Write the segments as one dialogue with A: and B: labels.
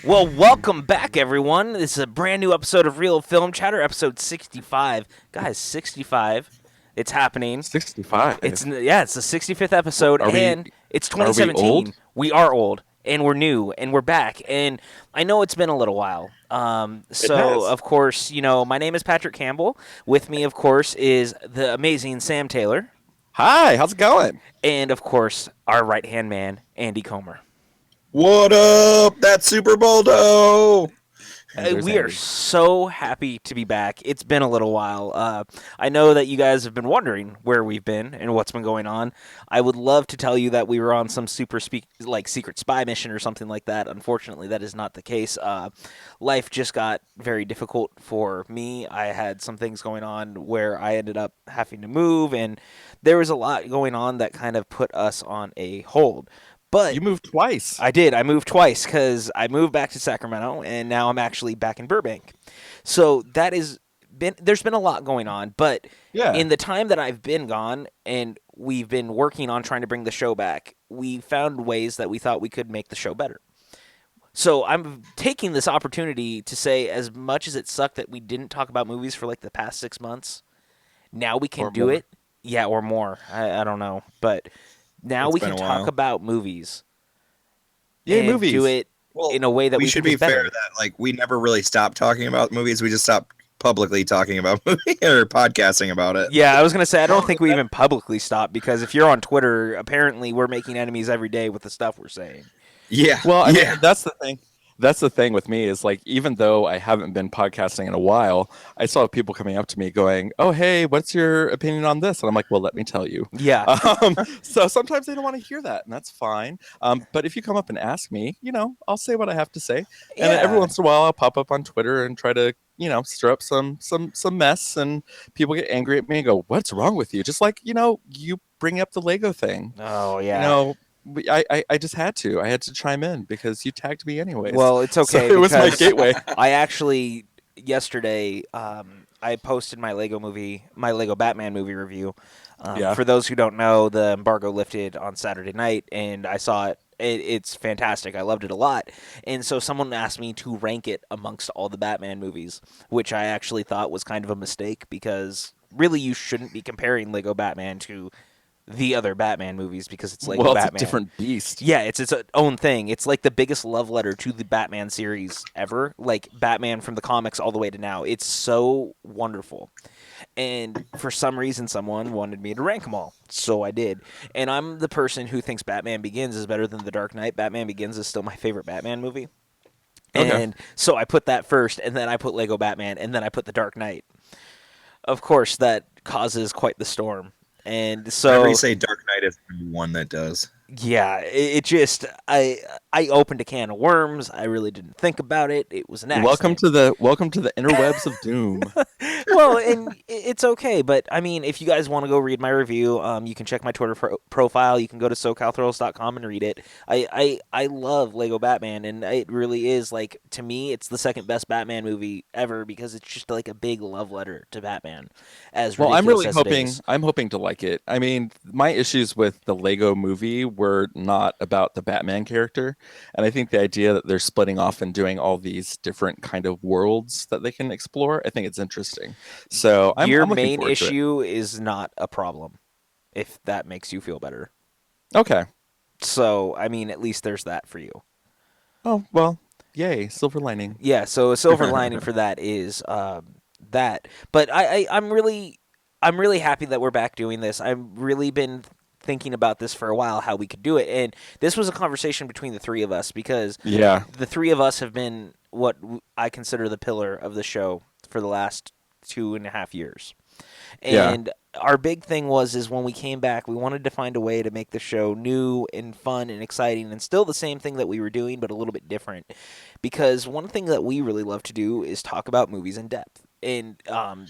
A: Well, welcome back, everyone. This is a brand new episode of Real Film Chatter, episode 65. Guys, 65. It's happening.
B: 65.
A: It's the 65th episode,
B: Are we
A: and it's
B: are we
A: 2017.
B: old?
A: We are old, and we're new, and we're back. And I know it's been a little while.
B: It
A: So,
B: has.
A: of course, my name is Patrick Campbell. With me, of course, is the amazing Sam Taylor,
B: Hi, how's it going?
A: and, of course, our right-hand man, Andy Comer.
C: What up? That's Super Bowl dough.
B: And there's
A: We are
B: Andy.
A: so happy to be back. It's been a little while. I know that you guys have been wondering where we've been and what's been going on. I would love to tell you that we were on some secret spy mission or something like that. Unfortunately, that is not the case. Life just got very difficult for me. I had some things going on where I ended up having to move, and there was a lot going on that kind of put us on a hold. But
B: You moved twice.
A: I did. I moved twice because I moved back to Sacramento, and now I'm actually back in Burbank. So there's been a lot going on, but
B: Yeah.
A: in the time that I've been gone and we've been working on trying to bring the show back, we found ways that we thought we could make the show better. So I'm taking this opportunity to say, as much as it sucked that we didn't talk about movies for like the past 6 months, now we can
B: Or
A: do
B: more.
A: it. Yeah, or more. I don't know, but now
C: It's
A: we
C: been
A: can
C: a
A: talk
C: while.
A: about movies
B: Yay,
A: and
B: movies.
A: do it
C: Well,
A: in a way that we
C: should
A: think
C: be
A: is better.
C: fair that we never really stopped talking about movies. We just stopped publicly talking about movies or podcasting about it.
A: Yeah, I was gonna say I don't think we even publicly stopped because if you're on Twitter, apparently we're making enemies every day with the stuff we're saying.
C: Yeah.
B: Well, I
C: yeah.
B: mean, that's the thing. That's the thing with me is like, even though I haven't been podcasting in a while, I still have people coming up to me going, "Oh, hey, what's your opinion on this?" And I'm like, "Well, let me tell you."
A: Yeah,
B: So sometimes they don't want to hear that, and that's fine. But if you come up and ask me, I'll say what I have to say. And then every
A: yeah.
B: once in a while, I'll pop up on Twitter and try to, stir up some mess, and people get angry at me and go, "What's wrong with you?" Just like, you bring up the Lego thing.
A: Oh
B: You
A: yeah.
B: know, I just had to. I had to chime in because you tagged me anyways.
A: Well, it's
B: So
A: okay
B: it was my
A: because
B: gateway.
A: I actually yesterday I posted my Lego Batman movie review.
B: Yeah.
A: For those who don't know, the embargo lifted on Saturday night, and I saw it. It's fantastic. I loved it a lot. And so someone asked me to rank it amongst all the Batman movies, which I actually thought was kind of a mistake because really you shouldn't be comparing Lego Batman to the other Batman movies because it's Lego
B: Well, it's
A: Batman.
B: a different beast.
A: Yeah, it's its own thing. It's like the biggest love letter to the Batman series ever. Like Batman from the comics all the way to now. It's so wonderful. And for some reason, someone wanted me to rank them all. So I did. And I'm the person who thinks Batman Begins is better than The Dark Knight. Batman Begins is still my favorite Batman movie.
B: Okay.
A: And so I put that first, and then I put Lego Batman, and then I put The Dark Knight. Of course, that causes quite the storm. And so
C: Whenever you say Dark Knight is the one that does.
A: yeah, it just I opened a can of worms. I really didn't think about it. It was an accident.
B: Welcome to the interwebs of doom.
A: Well, and it's okay, but I mean, if you guys want to go read my review, you can check my Twitter profile. You can go to SoCalThrills.com and read it. I love Lego Batman, and it really is like to me, it's the second best Batman movie ever because it's just like a big love letter to Batman. As
B: Well, I'm
A: ridiculous
B: really
A: as it
B: hoping
A: is.
B: I'm hoping to like it. I mean, my issues with the Lego movie were not about the Batman character, and I think the idea that they're splitting off and doing all these different kind of worlds that they can explore, I think it's interesting. So I'm
A: Your
B: looking
A: main
B: forward to it.
A: issue is not a problem, if that makes you feel better.
B: Okay.
A: So, I mean, at least there's that for you.
B: Oh well, yay, silver lining.
A: Yeah, so a silver lining for that is that. But I'm really happy that we're back doing this. I've really been thinking about this for a while, how we could do it. And this was a conversation between the three of us because
B: Yeah.
A: the three of us have been what I consider the pillar of the show for the last 2.5 years.
B: Yeah.
A: And our big thing is when we came back, we wanted to find a way to make the show new and fun and exciting and still the same thing that we were doing, but a little bit different. Because one thing that we really love to do is talk about movies in depth. And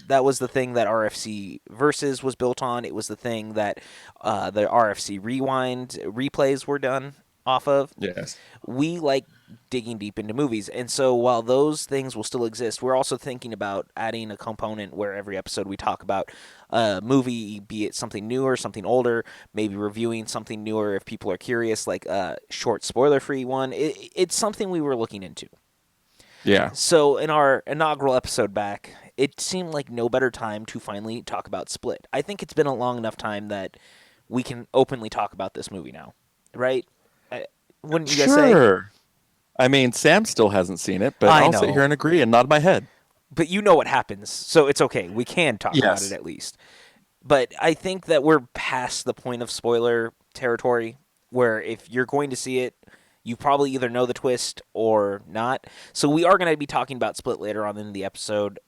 A: that was the thing that RFC Versus was built on. It was the thing that the RFC Rewind replays were done off of.
B: Yes.
A: We like digging deep into movies. And so while those things will still exist, we're also thinking about adding a component where every episode we talk about a movie, be it something newer, something older, maybe reviewing something newer if people are curious, like a short spoiler-free one. It's something we were looking into.
B: Yeah.
A: So in our inaugural episode back, it seemed like no better time to finally talk about Split. I think it's been a long enough time that we can openly talk about this movie now, right? I, wouldn't you guys say?
B: Sure. I mean, Sam still hasn't seen it, but
A: I
B: I'll sit here
A: know,
B: and agree and nod my head.
A: but you know what happens, so it's okay. We can talk about it
B: Yes.
A: at least. But I think that we're past the point of spoiler territory where if you're going to see it, you probably either know the twist or not. So we are going to be talking about Split later on in the episode.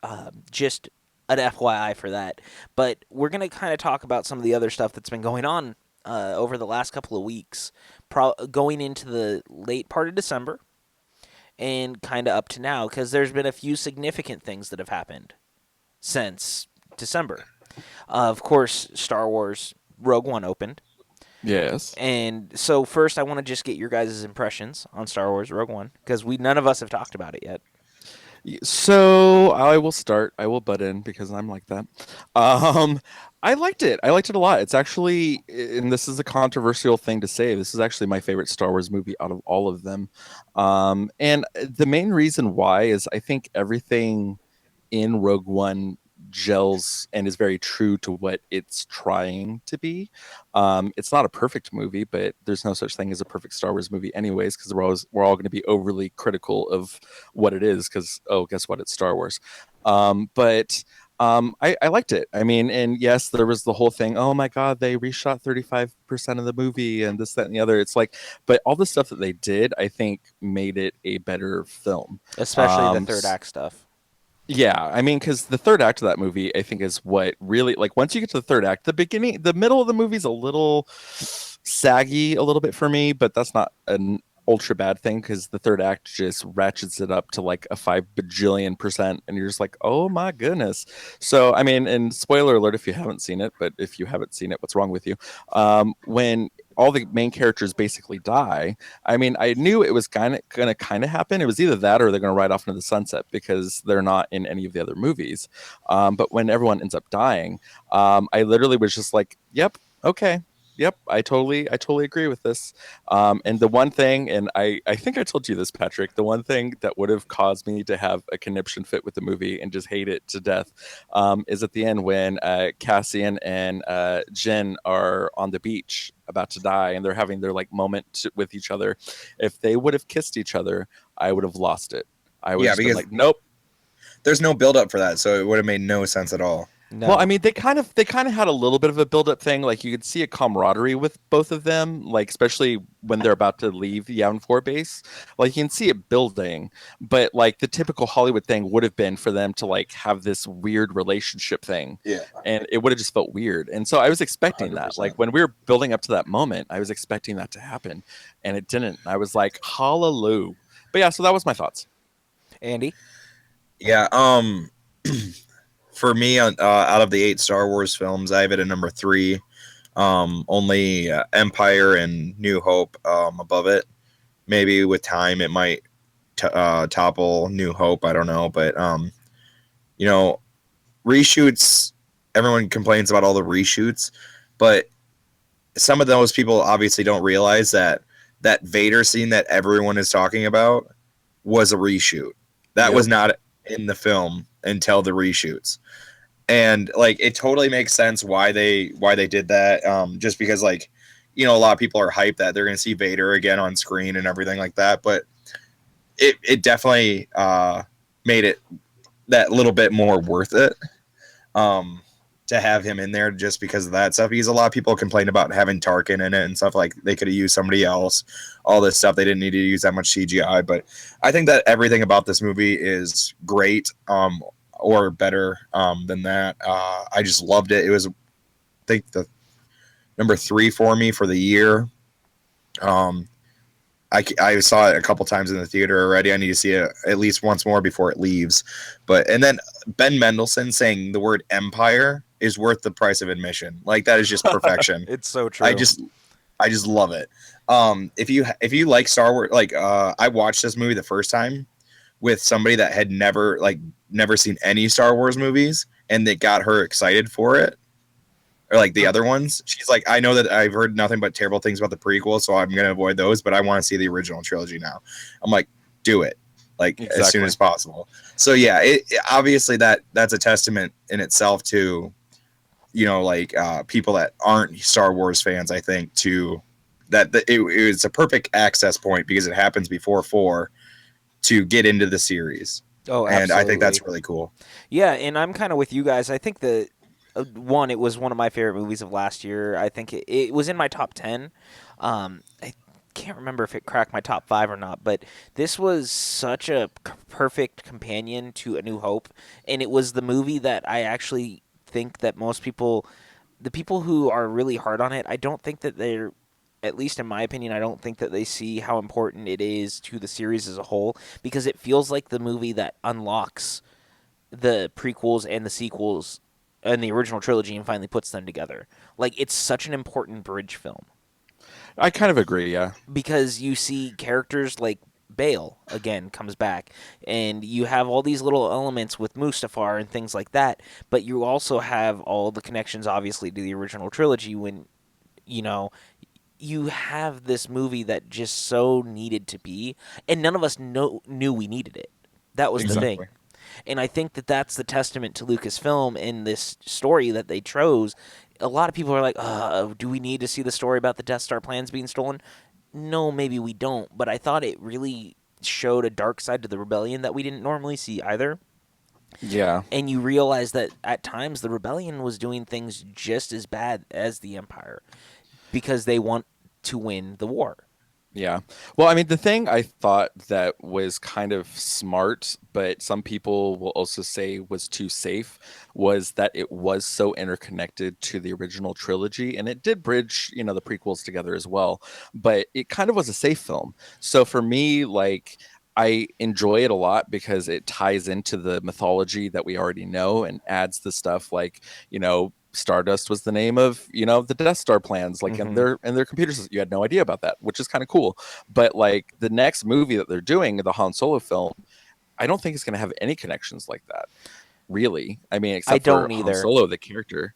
A: Just an FYI for that. But we're going to kind of talk about some of the other stuff that's been going on over the last couple of weeks, going into the late part of December and kind of up to now, because there's been a few significant things that have happened since December. Of course, Star Wars Rogue One opened.
B: Yes.
A: And so first I want to just get your guys' impressions on Star Wars Rogue One because we none of us have talked about it yet.
B: So I will start. I will butt in because I'm like that. Um, I liked it. I liked it a lot. It's actually, and this is a controversial thing to say, this is actually my favorite Star Wars movie out of all of them. And the main reason why is I think everything in Rogue One gels and is very true to what it's trying to be. It's not a perfect movie, but there's no such thing as a perfect Star Wars movie, anyways, because we're all going to be overly critical of what it is. Because guess what? It's Star Wars. But I liked it. I mean, and yes, there was the whole thing. Oh my God, they reshot 35% of the movie and this, that, and the other. It's like, but all the stuff that they did, I think, made it a better film.
A: Especially the
B: Um,
A: third act stuff.
B: yeah, I mean, because the third act of that movie, I think, is what really like once you get to the third act, the beginning, the middle of the movie's a little saggy, a little bit for me, but that's not an ultra bad thing because the third act just ratchets it up to like a 5 bajillion%, and you're just like, oh my goodness. So, I mean, and spoiler alert if you haven't seen it, but if you haven't seen it, what's wrong with you? When all the main characters basically die, I mean, I knew it was gonna kind of happen. It was either that or they're gonna ride off into the sunset because they're not in any of the other movies. But when everyone ends up dying, I literally was just like, "Yep, okay, yep, I totally agree with this." And the one thing, and I think I told you this, Patrick, the one thing that would have caused me to have a conniption fit with the movie and just hate it to death, is at the end when Cassian and Jin are on the beach about to die and they're having their like with each other. If they would have kissed each other, I would have lost it. I would have
C: Yeah,
B: just been
C: because
B: like, nope.
C: there's no build up for that, so it would have made no sense at all.
B: Well, I
A: No.
B: mean, they kind of had a little bit of a build-up thing. Like you could see a camaraderie with both of them, like especially when they're about to leave the Yavin 4 base. Like you can see it building, but like the typical Hollywood thing would have been for them to like have this weird relationship thing,
C: Yeah,
B: and it would have just felt weird. And so I was expecting that. Like
C: 100%.
B: when we were building up to that moment, I was expecting that to happen, and it didn't. I was like, hallelujah. But yeah, so that was my thoughts.
A: Andy?
C: Yeah. For me, out of the 8 Star Wars films, I have it at number 3. Only Empire and New Hope above it. Maybe with time it might topple New Hope. I don't know, but you know, reshoots. Everyone complains about all the reshoots, but some of those people obviously don't realize that that Vader scene that everyone is talking about was a reshoot. That
B: Yep.
C: was not in the film until the reshoots. And like it totally makes sense why they did that. Just because like, a lot of people are hyped that they're gonna see Vader again on screen and everything like that. But it definitely made it that little bit more worth it. To have him in there just because of that stuff. Because a lot of people complain about having Tarkin in it and stuff, like they could have used somebody else, all this stuff. They didn't need to use that much CGI. But I think that everything about this movie is great, or better than that. I just loved it. It was, I think, the number 3 for me for the year. I saw it a couple times in the theater already. I need to see it at least once more before it leaves. And then Ben Mendelsohn saying the word empire is worth the price of admission. Like that is just perfection.
A: It's so true.
C: I just love it. If you like Star Wars, like I watched this movie the first time with somebody that had never seen any Star Wars movies, and that got her excited for it, or like the other ones. She's like, I know that I've heard nothing but terrible things about the prequel, so I'm gonna avoid those, but I want to see the original trilogy now. I'm like, do it. like as soon
B: Exactly.
C: as possible. So yeah, obviously that's a testament in itself to, like people that aren't Star Wars fans. I think to that it's a perfect access point because it happens before 4 to get into the series,
A: Oh,
C: and I think
A: absolutely.
C: that's really cool.
A: Yeah, and I'm kind of with you guys. I think that one, it was one of my favorite movies of last year. I think it was in my top 10. I can't remember if it cracked my top 5 or not, but this was such a perfect companion to A New Hope, and it was the movie that I actually think that most people, the people who are really hard on it, I don't think that they're, at least in my opinion, I don't think that they see how important it is to the series as a whole, because it feels like the movie that unlocks the prequels and the sequels and the original trilogy and finally puts them together. Like, it's such an important bridge film
B: I kind of agree. Yeah.
A: because you see characters like Bale again comes back, and you have all these little elements with Mustafar and things like that, but you also have all the connections obviously to the original trilogy when, you know, you have this movie that just so needed to be, and none of us knew we needed it. That was the thing.
C: Exactly.
A: And I think that that's the testament to Lucasfilm in this story that they chose. A lot of people are like, do we need to see the story about the Death Star plans being stolen? No, maybe we don't. But I thought it really showed a dark side to the rebellion that we didn't normally see either.
B: Yeah.
A: And you realize that at times the rebellion was doing things just as bad as the Empire because they want to win the war.
B: Yeah. Well, I mean, the thing I thought that was kind of smart, but some people will also say was too safe, was that it was so interconnected to the original trilogy, and it did bridge, the prequels together as well. But it kind of was a safe film. So for me, like, I enjoy it a lot because it ties into the mythology that we already know and adds the stuff like, Stardust was the name of, the Death Star plans, like in
A: Mm-hmm.
B: their computers. You had no idea about that, which is kind of cool. But like the next movie that they're doing, the Han Solo film, I don't think it's going to have any connections like that, really. I mean,
A: I
B: except for
A: don't
B: Han
A: either.
B: Solo, the character.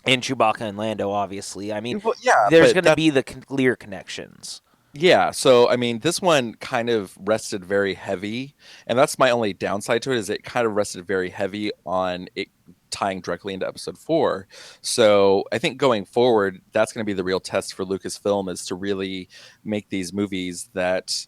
A: And Chewbacca and Lando, obviously. I mean,
B: Well, yeah,
A: there's
B: but
A: going to
B: that
A: be the clear connections.
B: yeah, so I mean, this one kind of rested very heavy, and that's my only downside to it is it kind of rested very heavy on it tying directly into episode 4. So I think going forward, that's going to be the real test for Lucasfilm is to really make these movies that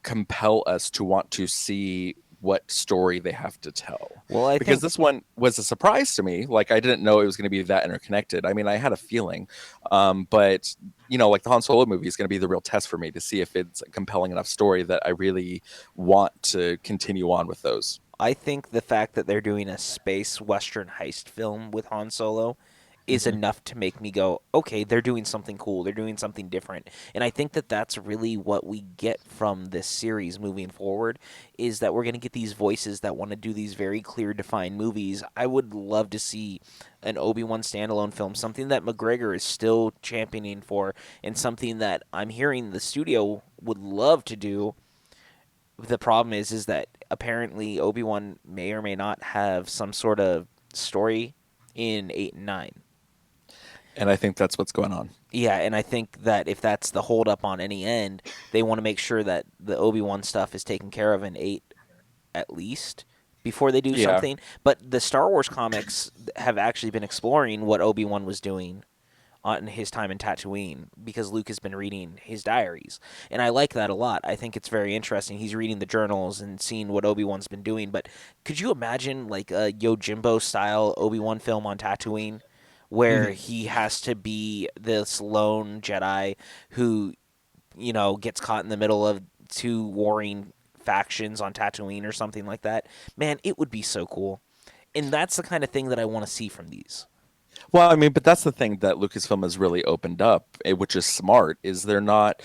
B: compel us to want to see what story they have to tell.
A: Well, I
B: Because
A: think
B: this one was a surprise to me. Like I didn't know it was going to be that interconnected. I mean, I had a feeling, but like the Han Solo movie is going to be the real test for me to see if it's a compelling enough story that I really want to continue on with those.
A: I think the fact that they're doing a space western heist film with Han Solo is
B: Hmm.
A: enough to make me go, okay, they're doing something cool. They're doing something different. And I think that that's really what we get from this series moving forward is that we're going to get these voices that want to do these very clear defined movies. I would love to see an Obi-Wan standalone film, something that McGregor is still championing for and something that I'm hearing the studio would love to do. The problem is that apparently Obi-Wan may or may not have some sort of story in 8 and 9.
B: And I think that's what's going on.
A: Yeah, and I think that if that's the holdup on any end, they want to make sure that the Obi-Wan stuff is taken care of in 8 at least before they do
B: Yeah.
A: something. But the Star Wars comics have actually been exploring what Obi-Wan was doing on his time in Tatooine because Luke has been reading his diaries. And I like that a lot. I think it's very interesting. He's reading the journals and seeing what Obi-Wan's been doing. But could you imagine like a Yojimbo style Obi-Wan film on Tatooine where
B: Mhm.
A: he has to be this lone Jedi who, gets caught in the middle of two warring factions on Tatooine or something like that? Man, it would be so cool. And that's the kind of thing that I want to see from these.
B: Well, I mean, but that's the thing that Lucasfilm has really opened up, which is smart, is they're not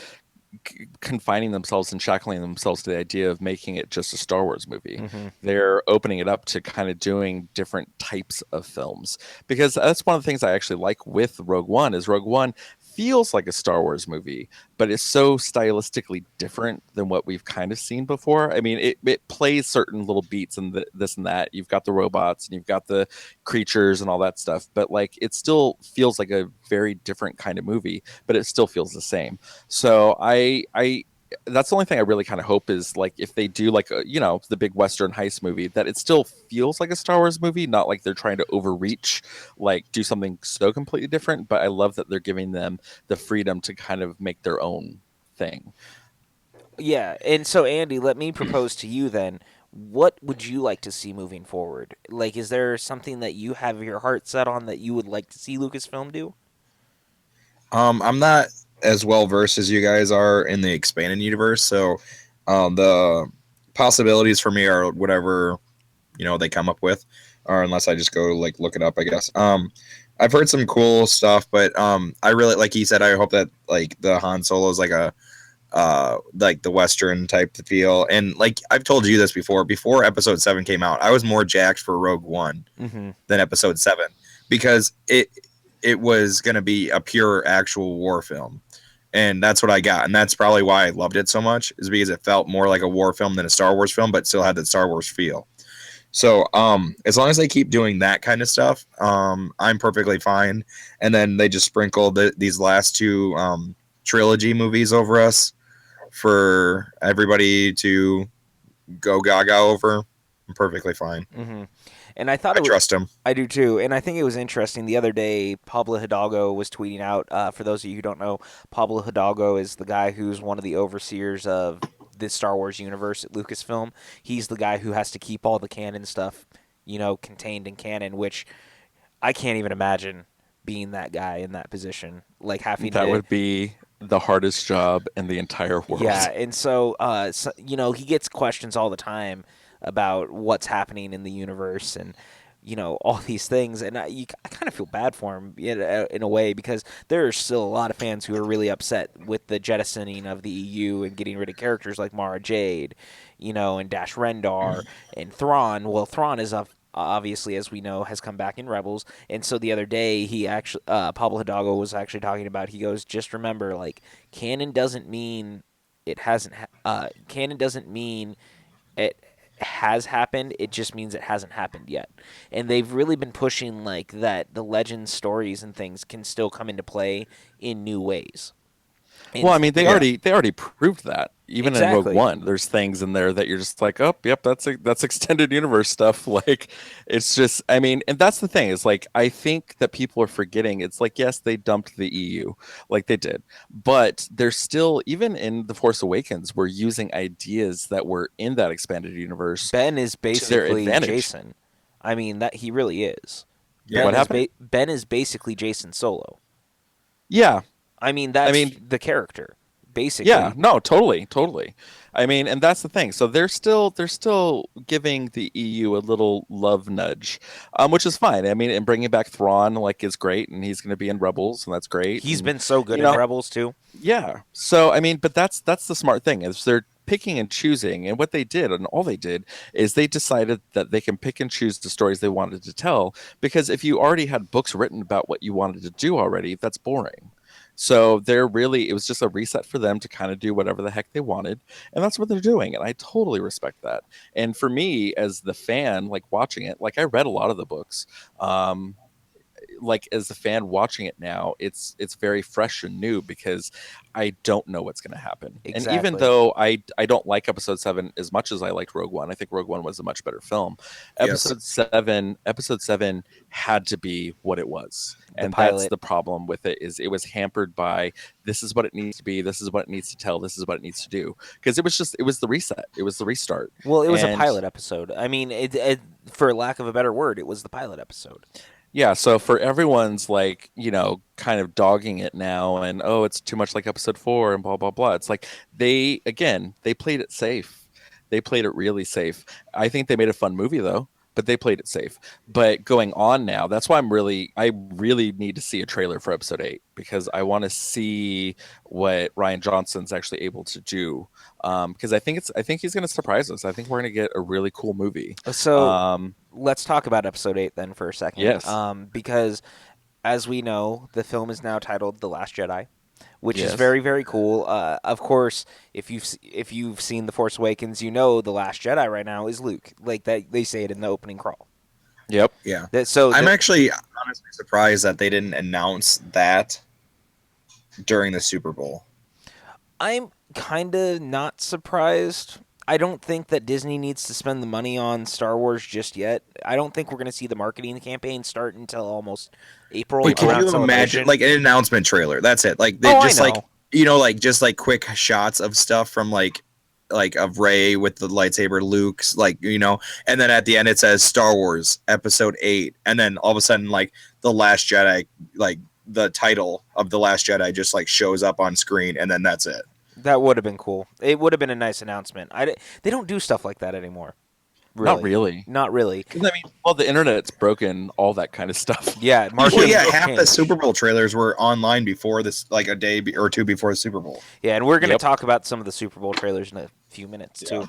B: confining themselves and shackling themselves to the idea of making it just a Star Wars movie.
A: Mm-hmm.
B: They're opening it up to kind of doing different types of films because that's one of the things I actually like with Rogue One is Rogue One feels like a Star Wars movie, but it's so stylistically different than what we've kind of seen before. I mean, it plays certain little beats and this and that. You've got the robots and you've got the creatures and all that stuff, but like it still feels like a very different kind of movie, but it still feels the same. So I that's the only thing I really kind of hope is like if they do like a, the big Western heist movie, that it still feels like a Star Wars movie, not like they're trying to overreach, like do something so completely different. But I love that they're giving them the freedom to kind of make their own thing.
A: Yeah, and so Andy, let me propose to you then. What would you like to see moving forward? Like, is there something that you have your heart set on that you would like to see Lucasfilm do?
C: I'm not as well versed as you guys are in the expanded universe, so the possibilities for me are whatever they come up with, or unless I just go like look it up, I guess. I've heard some cool stuff, but I really, like he said, I hope that like the Han Solo is like the Western type feel. And like I've told you this before Episode 7 came out, I was more jacked for Rogue One
A: Mm-hmm.
C: than Episode 7 because it was going to be a pure actual war film. And that's what I got. And that's probably why I loved it so much, is because it felt more like a war film than a Star Wars film, but still had that Star Wars feel. So as long as they keep doing that kind of stuff, I'm perfectly fine. And then they just sprinkle these last two trilogy movies over us for everybody to go gaga over. I'm perfectly fine.
A: Mm-hmm. And I thought
C: I
A: it was,
C: trust him.
A: I do too. And I think it was interesting. The other day, Pablo Hidalgo was tweeting out. For those of you who don't know, Pablo Hidalgo is the guy who's one of the overseers of the Star Wars universe at Lucasfilm. He's the guy who has to keep all the canon stuff, contained in canon, which I can't even imagine being that guy in that position, like having
B: That
A: to.
B: would be the hardest job in the entire
A: Yeah,
B: world.
A: and so he gets questions all the time about what's happening in the universe and all these things, and I kind of feel bad for him in a way because there are still a lot of fans who are really upset with the jettisoning of the EU and getting rid of characters like Mara Jade, and Dash Rendar and Thrawn. Well, Thrawn is obviously, as we know, has come back in Rebels, and so the other day he actually Pablo Hidalgo was actually talking about. He goes, just remember, like, canon doesn't mean it hasn't. Canon doesn't mean it has happened. It just means it hasn't happened yet. And they've really been pushing like that. The legend stories and things can still come into play in new ways.
B: Well,
A: And
B: I mean, they
C: Yeah.
B: already proved that. Even in Rogue
A: exactly.
B: One, there's things in there that you're just like, oh, yep, that's extended universe stuff. Like, it's just, I mean, and that's the thing is like, I think that people are forgetting. It's like, yes, they dumped the EU, like they did, but they're still, even in The Force Awakens, we're using ideas that were in that expanded universe
A: Ben is
B: to their
A: basically
B: advantage.
A: Jason. I mean that he really is.
C: Yeah.
B: What happened?
A: Ben is basically Jason Solo.
B: Yeah,
A: I mean
B: I
A: that's
B: mean,
A: the character
B: yeah,
A: basically.
B: no, totally. I mean, and that's the thing. So they're still giving the EU a little love nudge, which is fine. I mean, and bringing back Thrawn like is great, and he's going to be in Rebels, and that's great.
A: He's
B: And
A: been so good
B: you
A: in
B: know,
A: Rebels too.
B: yeah. So I mean, but that's the smart thing is they're picking and choosing, and what they did, and all they did is they decided that they can pick and choose the stories they wanted to tell. Because if you already had books written about what you wanted to do already, that's boring. So it was just a reset for them to kind of do whatever the heck they wanted. And that's what they're doing. And I totally respect that. And for me, as the fan, like watching it, like I read a lot of the books. Um, like as a fan watching it now, it's very fresh and new because I don't know what's going to happen. And even
A: Exactly.
B: though I don't like Episode 7 as much as I liked Rogue One, I think Rogue One was a much better film.
C: Yes.
B: Episode 7 had to be what it was,
A: The
B: and that's
A: pilot.
B: the problem with it is it was hampered by this is what it needs to be, this is what it needs to tell, this is what it needs to do, because it was the reset, it was the restart.
A: Well, it was a
B: And
A: pilot episode. I mean, for lack of a better word, it was the pilot episode.
B: yeah, so for everyone's like, kind of dogging it now and oh, it's too much like episode 4 and blah blah blah. It's like they played it safe. They played it really safe. I think they made a fun movie though, but they played it safe. But going on now, that's why I really need to see a trailer for episode 8 because I want to see what Ryan Johnson's actually able to do. Because I think he's going to surprise us. I think we're going to get a really cool movie.
A: So
B: Um,
A: let's talk about episode 8 then for a second.
B: yes.
A: Because as we know, the film is now titled The Last Jedi, which is
B: Yes.
A: very, very cool. Of course, if you've seen The Force Awakens, you know The Last Jedi right now is Luke. Like that, they say it in the opening crawl.
B: Yep.
C: Yeah.
A: That so
C: I'm
A: that
C: actually honestly surprised that they didn't announce that during the Super Bowl.
A: I'm kind of not surprised. I don't think that Disney needs to spend the money on Star Wars just yet. I don't think we're going to see the marketing campaign start until almost April
C: But can
A: around
C: you imagine
A: Celebration.
C: like an announcement trailer? That's it. Like they
A: Oh, I
C: just like
A: know.
C: like just like quick shots of stuff from like of Ray with the lightsaber, Luke's like and then at the end it says Star Wars Episode 8, and then all of a sudden like the Last Jedi, like the title of the Last Jedi just like shows up on screen, and then that's it.
A: That would have been cool. It would have been a nice announcement. They don't do stuff like that anymore.
B: Not
A: Really.
B: really.
A: Not really.
B: Because I mean, well, the internet's broken, all that kind of stuff.
A: Yeah,
C: Well,
A: marketing
C: yeah,
A: has
C: half the
A: changed.
C: Super Bowl trailers were online before this, like a day or two before the Super Bowl.
A: Yeah, and we're going to
B: Yep.
A: talk about some of the Super Bowl trailers in a few minutes
C: Yeah,
A: too.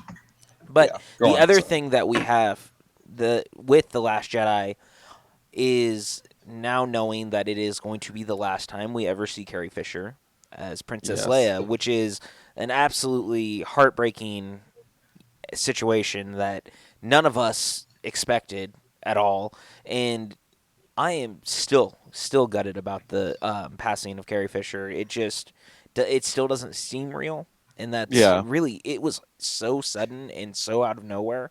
A: But
C: yeah. Go
A: the
C: on.
A: other
C: Sorry.
A: thing that we have with the Last Jedi is now knowing that it is going to be the last time we ever see Carrie Fisher as Princess
B: Yes.
A: Leia, which is an absolutely heartbreaking situation that none of us expected at all. And I am still gutted about the passing of Carrie Fisher. It still doesn't seem real, and that's
B: Yeah.
A: really, it was so sudden and so out of nowhere.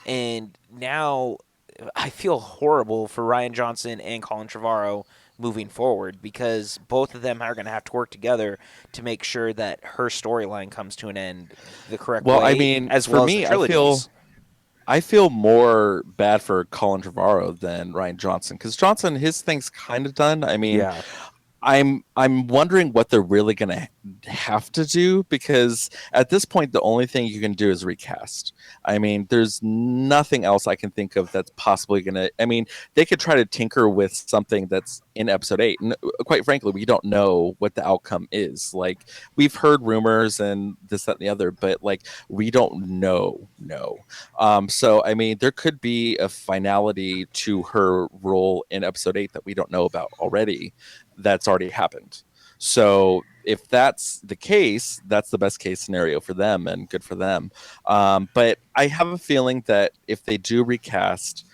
A: And now I feel horrible for Ryan Johnson and Colin Trevorrow moving forward, because both of them are going to have to work together to make sure that her storyline comes to an end the correct
B: Well, I
A: way,
B: mean,
A: as
B: for
A: well as the
B: me,
A: trilogies.
B: I feel more bad for Colin Trevorrow than Ryan Johnson because Johnson, his thing's kind of done. I mean,
A: Yeah.
B: I'm wondering what they're really going to have to do because at this point the only thing you can do is recast. I mean, there's nothing else I can think of that's possibly going to. I mean, they could try to tinker with something that's in episode 8. And quite frankly, we don't know what the outcome is. Like we've heard rumors and this that and the other, but like we don't know. No. So I mean, there could be a finality to her role in episode 8 that we don't know about already that's already happened. So if that's the case, that's the best case scenario for them and good for them. But I have a feeling that if they do recast,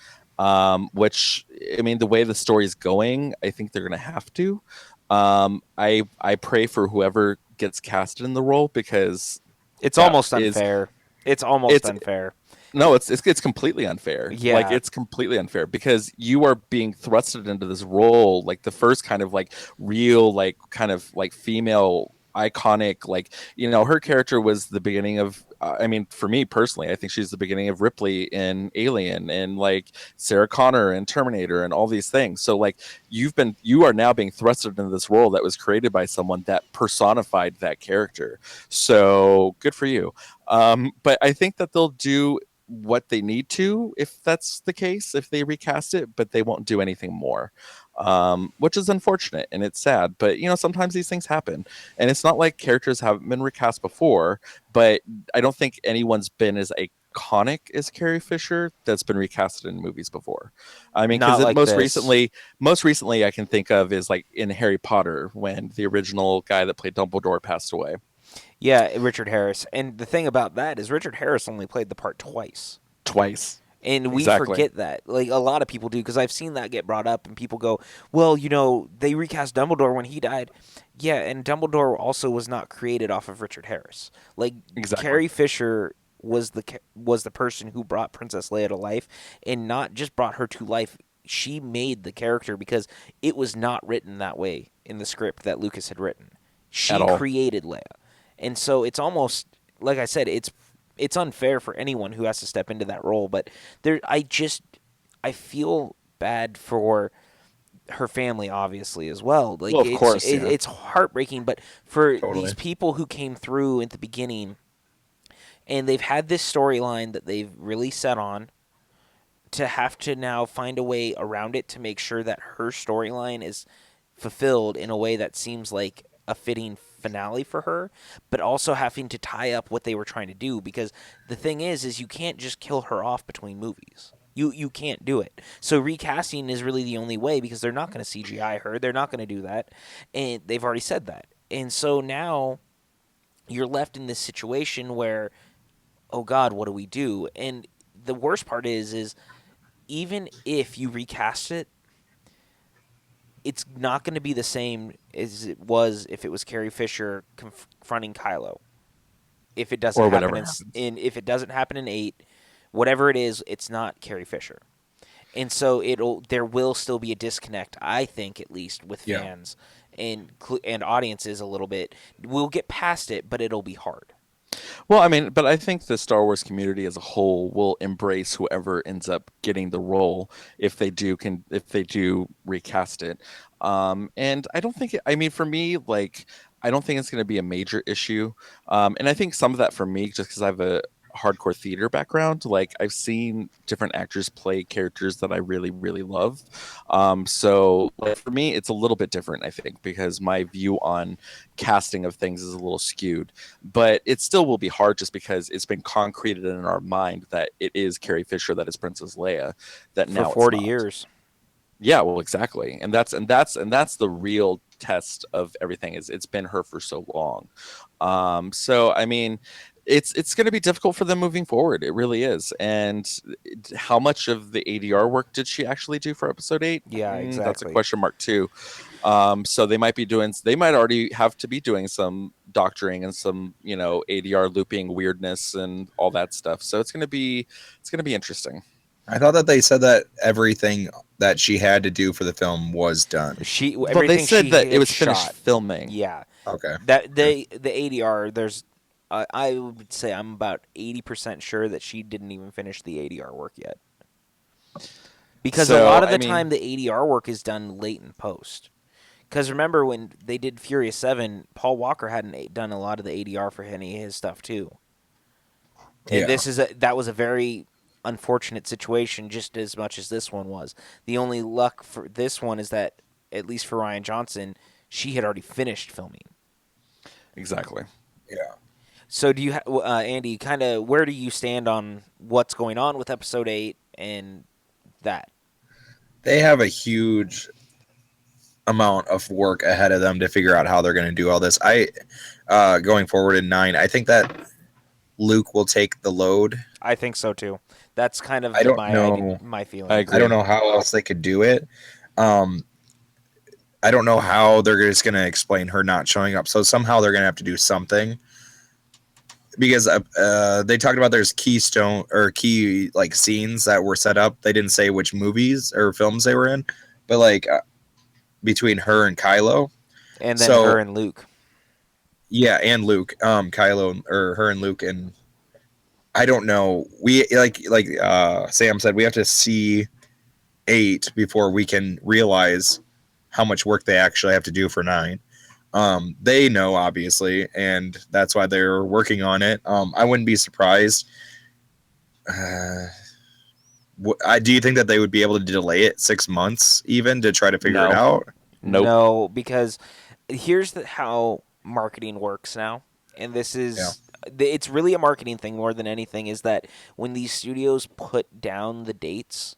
B: which I mean, the way the story's going, I think they're going to have to. I pray for whoever gets casted in the role because
A: It's
B: that
A: almost
B: is
A: unfair. It's almost
B: it's
A: unfair.
B: no, it's completely unfair. Like
A: Yeah.
B: it's completely unfair because you are being thrusted into this role, like the first kind of like real, like kind of like female iconic, like her character was the beginning of. I mean, for me personally, I think she's the beginning of Ripley in Alien and like Sarah Connor in Terminator and all these things. So like you are now being thrusted into this role that was created by someone that personified that character. So good for you. But I think that they'll do what they need to if that's the case, if they recast it, but they won't do anything more, which is unfortunate and it's sad. But sometimes these things happen, and it's not like characters haven't been recast before, but I don't think anyone's been as iconic as Carrie Fisher that's been recasted in movies before. I mean, because
A: Not like
B: most
A: this.
B: recently I can think of is like in Harry Potter when the original guy that played Dumbledore passed away.
A: Yeah, Richard Harris. And the thing about that is Richard Harris only played the part twice.
B: Twice.
A: And we
B: Exactly.
A: forget that. Like a lot of people do, because I've seen that get brought up and people go, "Well, they recast Dumbledore when he died." Yeah, and Dumbledore also was not created off of Richard Harris. Like
B: Exactly.
A: Carrie Fisher was the person who brought Princess Leia to life, and not just brought her to life. She made the character because it was not written that way in the script that Lucas had written.
B: At
A: She
B: all.
A: created Leia. And so it's almost like I said, it's unfair for anyone who has to step into that role. But I feel bad for her family, obviously, as well.
B: Well,
A: Like
B: of course, yeah.
A: it's heartbreaking. But for these
C: Totally.
A: people who came through at the beginning, and they've had this storyline that they've really set on, to have to now find a way around it to make sure that her storyline is fulfilled in a way that seems like a fitting finale for her, but also having to tie up what they were trying to do, because the thing is you can't just kill her off between movies. You can't do it. So recasting is really the only way, because they're not going to CGI her. They're not going to do that, and they've already said that. And so now you're left in this situation where, oh God, what do we do? And the worst part is even if you recast it, it's not going to be the same as it was if it was Carrie Fisher confronting Kylo. if it doesn't
B: or
A: happen
B: whatever happens.
A: if it doesn't happen in 8, whatever it is, it's not Carrie Fisher. And so there will still be a disconnect, I think, at least with
C: Yeah.
A: fans and audiences a little bit. We'll get past it, but it'll be hard.
B: Well, I mean, but I think the Star Wars community as a whole will embrace whoever ends up getting the role if they do recast it. And I don't think I mean, for me, like, I don't think it's going to be a major issue. And I think some of that for me, just because I have a hardcore theater background, like I've seen different actors play characters that I really, really love. So like for me, it's a little bit different, I think, because my view on casting of things is a little skewed, but it still will be hard just because it's been concreted in our mind that it is Carrie Fisher that is Princess Leia, that
A: For
B: now it's
A: 40
B: not.
A: years.
B: Yeah, well, exactly, and that's the real test of everything, is it's been her for so long. So I mean, it's going to be difficult for them moving forward. It really is. And how much of the ADR work did she actually do for episode 8?
A: Yeah,
B: That's a
A: exactly.
B: question mark too. So they might already have to be doing some doctoring and some, ADR looping weirdness and all that stuff. So it's going to be interesting.
C: I thought that they said that everything that she had to do for the film was done.
B: Well, they
A: Everything
B: said
A: she
B: that it
A: had
B: was finished
A: shot.
B: filming.
A: Yeah.
C: Okay.
A: The ADR, there's I would say I'm about 80% sure that she didn't even finish the ADR work yet. Because a
B: So,
A: lot of
B: I
A: the
B: mean,
A: time the ADR work is done late in post. Because remember when they did Furious 7, Paul Walker hadn't done a lot of the ADR for any of his stuff too. And
C: Yeah.
A: that was a very unfortunate situation, just as much as this one was. The only luck for this one is that, at least for Ryan Johnson, she had already finished filming.
B: exactly.
C: Yeah.
A: So do you, Andy? Kind of, where do you stand on what's going on with Episode 8 and that?
C: They have a huge amount of work ahead of them to figure out how they're going to do all this. Going forward in 9, I think that Luke will take the load.
A: I think so too. That's kind
C: I
A: of
C: don't know.
A: my
B: I
A: feeling.
C: I don't
B: agree.
C: know how else they could do it. Um, I don't know how they're just going to explain her not showing up. So somehow they're going to have to do something, because they talked about there's keystone or key like scenes that were set up. They didn't say which movies or films they were in, but like between her and Kylo.
A: And then her
C: So
A: and Luke.
C: yeah, and Luke, Kylo or her and Luke, and I don't know. We like Sam said, we have to see 8 before we can realize how much work they actually have to do for 9. They know obviously, and that's why they're working on it. I wouldn't be surprised. Do you think that they would be able to delay it 6 months even to try to figure it
B: No.
C: out?
B: Nope.
A: No, because here's how marketing works now, and this
C: Yeah.
A: is it's really a marketing thing more than anything. Is that when these studios put down the dates,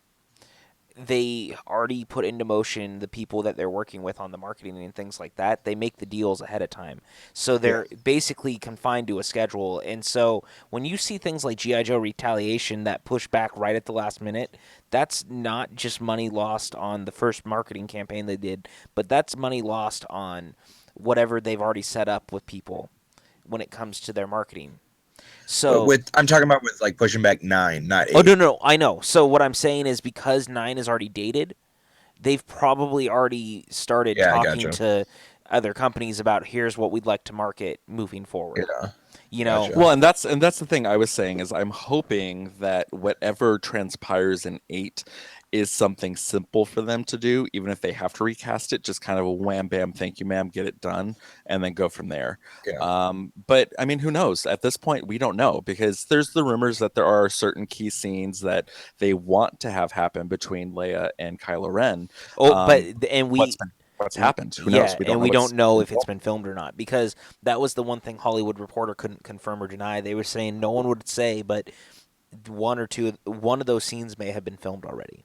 A: they already put into motion the people that they're working with on the marketing and things like that. They make the deals ahead of time. So they're basically confined to a schedule. And so when you see things like G.I. Joe Retaliation that push back right at the last minute, that's not just money lost on the first marketing campaign they did, but that's money lost on whatever they've already set up with people when it comes to their marketing.
C: But
A: So
C: I'm talking about with like pushing back 9, not 8.
A: oh no, I know. So what I'm saying is because 9 is already dated, they've probably already started
C: Yeah, I
A: talking
C: gotcha.
A: to other companies about here's what we'd like to market moving forward.
C: Yeah,
A: You know,
C: gotcha.
B: Well, and that's the thing I was saying, is I'm hoping that whatever transpires in 8 is something simple for them to do, even if they have to recast it, just kind of a wham bam, thank you, ma'am, get it done, and then go from there.
C: Yeah.
B: But I mean, who knows? At this point, we don't know, because there's the rumors that there are certain key scenes that they want to have happen between Leia and Kylo Ren.
A: but
B: Um,
A: and
B: what's happened? Who knows?
A: yeah,
B: We don't
A: and
B: know
A: we
B: what's
A: don't know
B: been
A: if it's
B: filmed.
A: been filmed or not because that was the one thing Hollywood Reporter couldn't confirm or deny. They were saying no one would say, but one of those scenes may have been filmed already.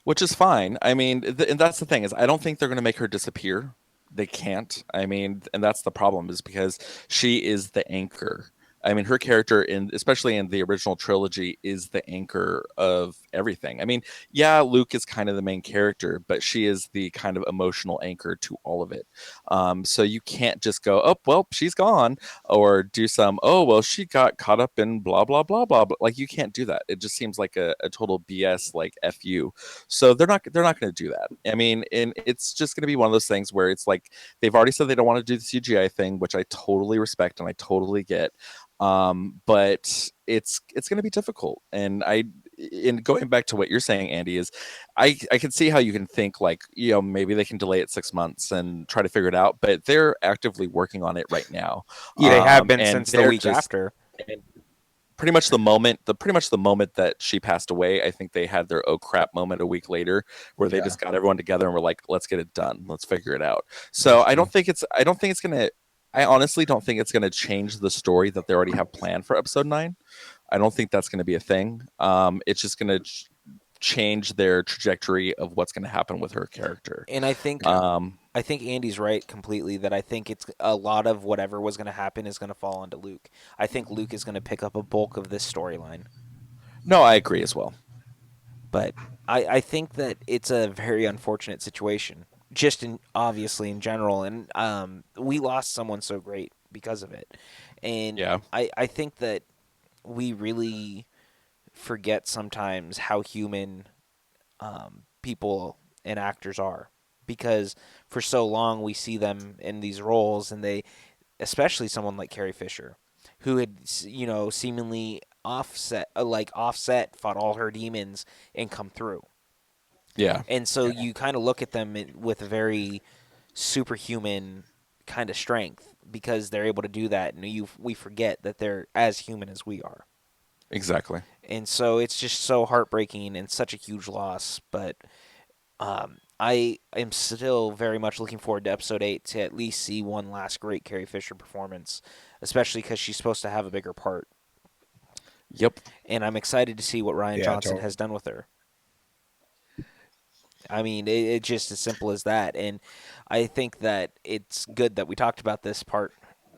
B: Which is fine. I mean, and that's the thing, is I don't think they're going to make her disappear. They can't. I mean, and that's the problem, is because she is the anchor. I mean, her character especially in the original trilogy, is the anchor of everything. I mean, yeah, Luke is kind of the main character, but she is the kind of emotional anchor to all of it. So you can't just go, oh, well, she's gone, or do some, oh, well, she got caught up in blah blah blah blah. But like, you can't do that. It just seems like a total BS, like fu. So they're not going to do that. I mean, and it's just going to be one of those things where it's like they've already said they don't want to do the CGI thing, which I totally respect and I totally get. But it's going to be difficult. And in going back to what you're saying, Andy, is I can see how you can think like, maybe they can delay it 6 months and try to figure it out, but they're actively working on it right now.
A: Yeah, they have been
B: And
A: since the
B: they're
A: week
B: just
A: after.
B: and pretty much the moment that she passed away, I think they had their oh crap moment a week later, where they
C: Yeah.
B: just got everyone together and were like, let's get it done, let's figure it out. So I don't think it's gonna I honestly don't think it's gonna change the story that they already have planned for episode 9. I don't think that's gonna be a thing. It's just gonna change their trajectory of what's gonna happen with her character.
A: And I think Andy's right completely that I think it's a lot of whatever was going to happen is going to fall onto Luke. I think Luke is going to pick up a bulk of this storyline.
B: No, I agree as well.
A: But I think that it's a very unfortunate situation, just obviously in general. And we lost someone so great because of it. And
B: Yeah.
A: I think that we really forget sometimes how human people and actors are, because for so long we see them in these roles, and they, especially someone like Carrie Fisher, who had seemingly offset, fought all her demons and come through.
B: Yeah.
A: And so you kind of look at them with a very superhuman kind of strength because they're able to do that, and we forget that they're as human as we are.
B: Exactly.
A: And so it's just so heartbreaking and such a huge loss. But I am still very much looking forward to episode 8 to at least see one last great Carrie Fisher performance, especially because she's supposed to have a bigger part.
B: Yep.
A: And I'm excited to see what Ryan Johnson
C: totally.
A: has done with her. I mean, it's just as simple as that. And I think that it's good that we talked about this part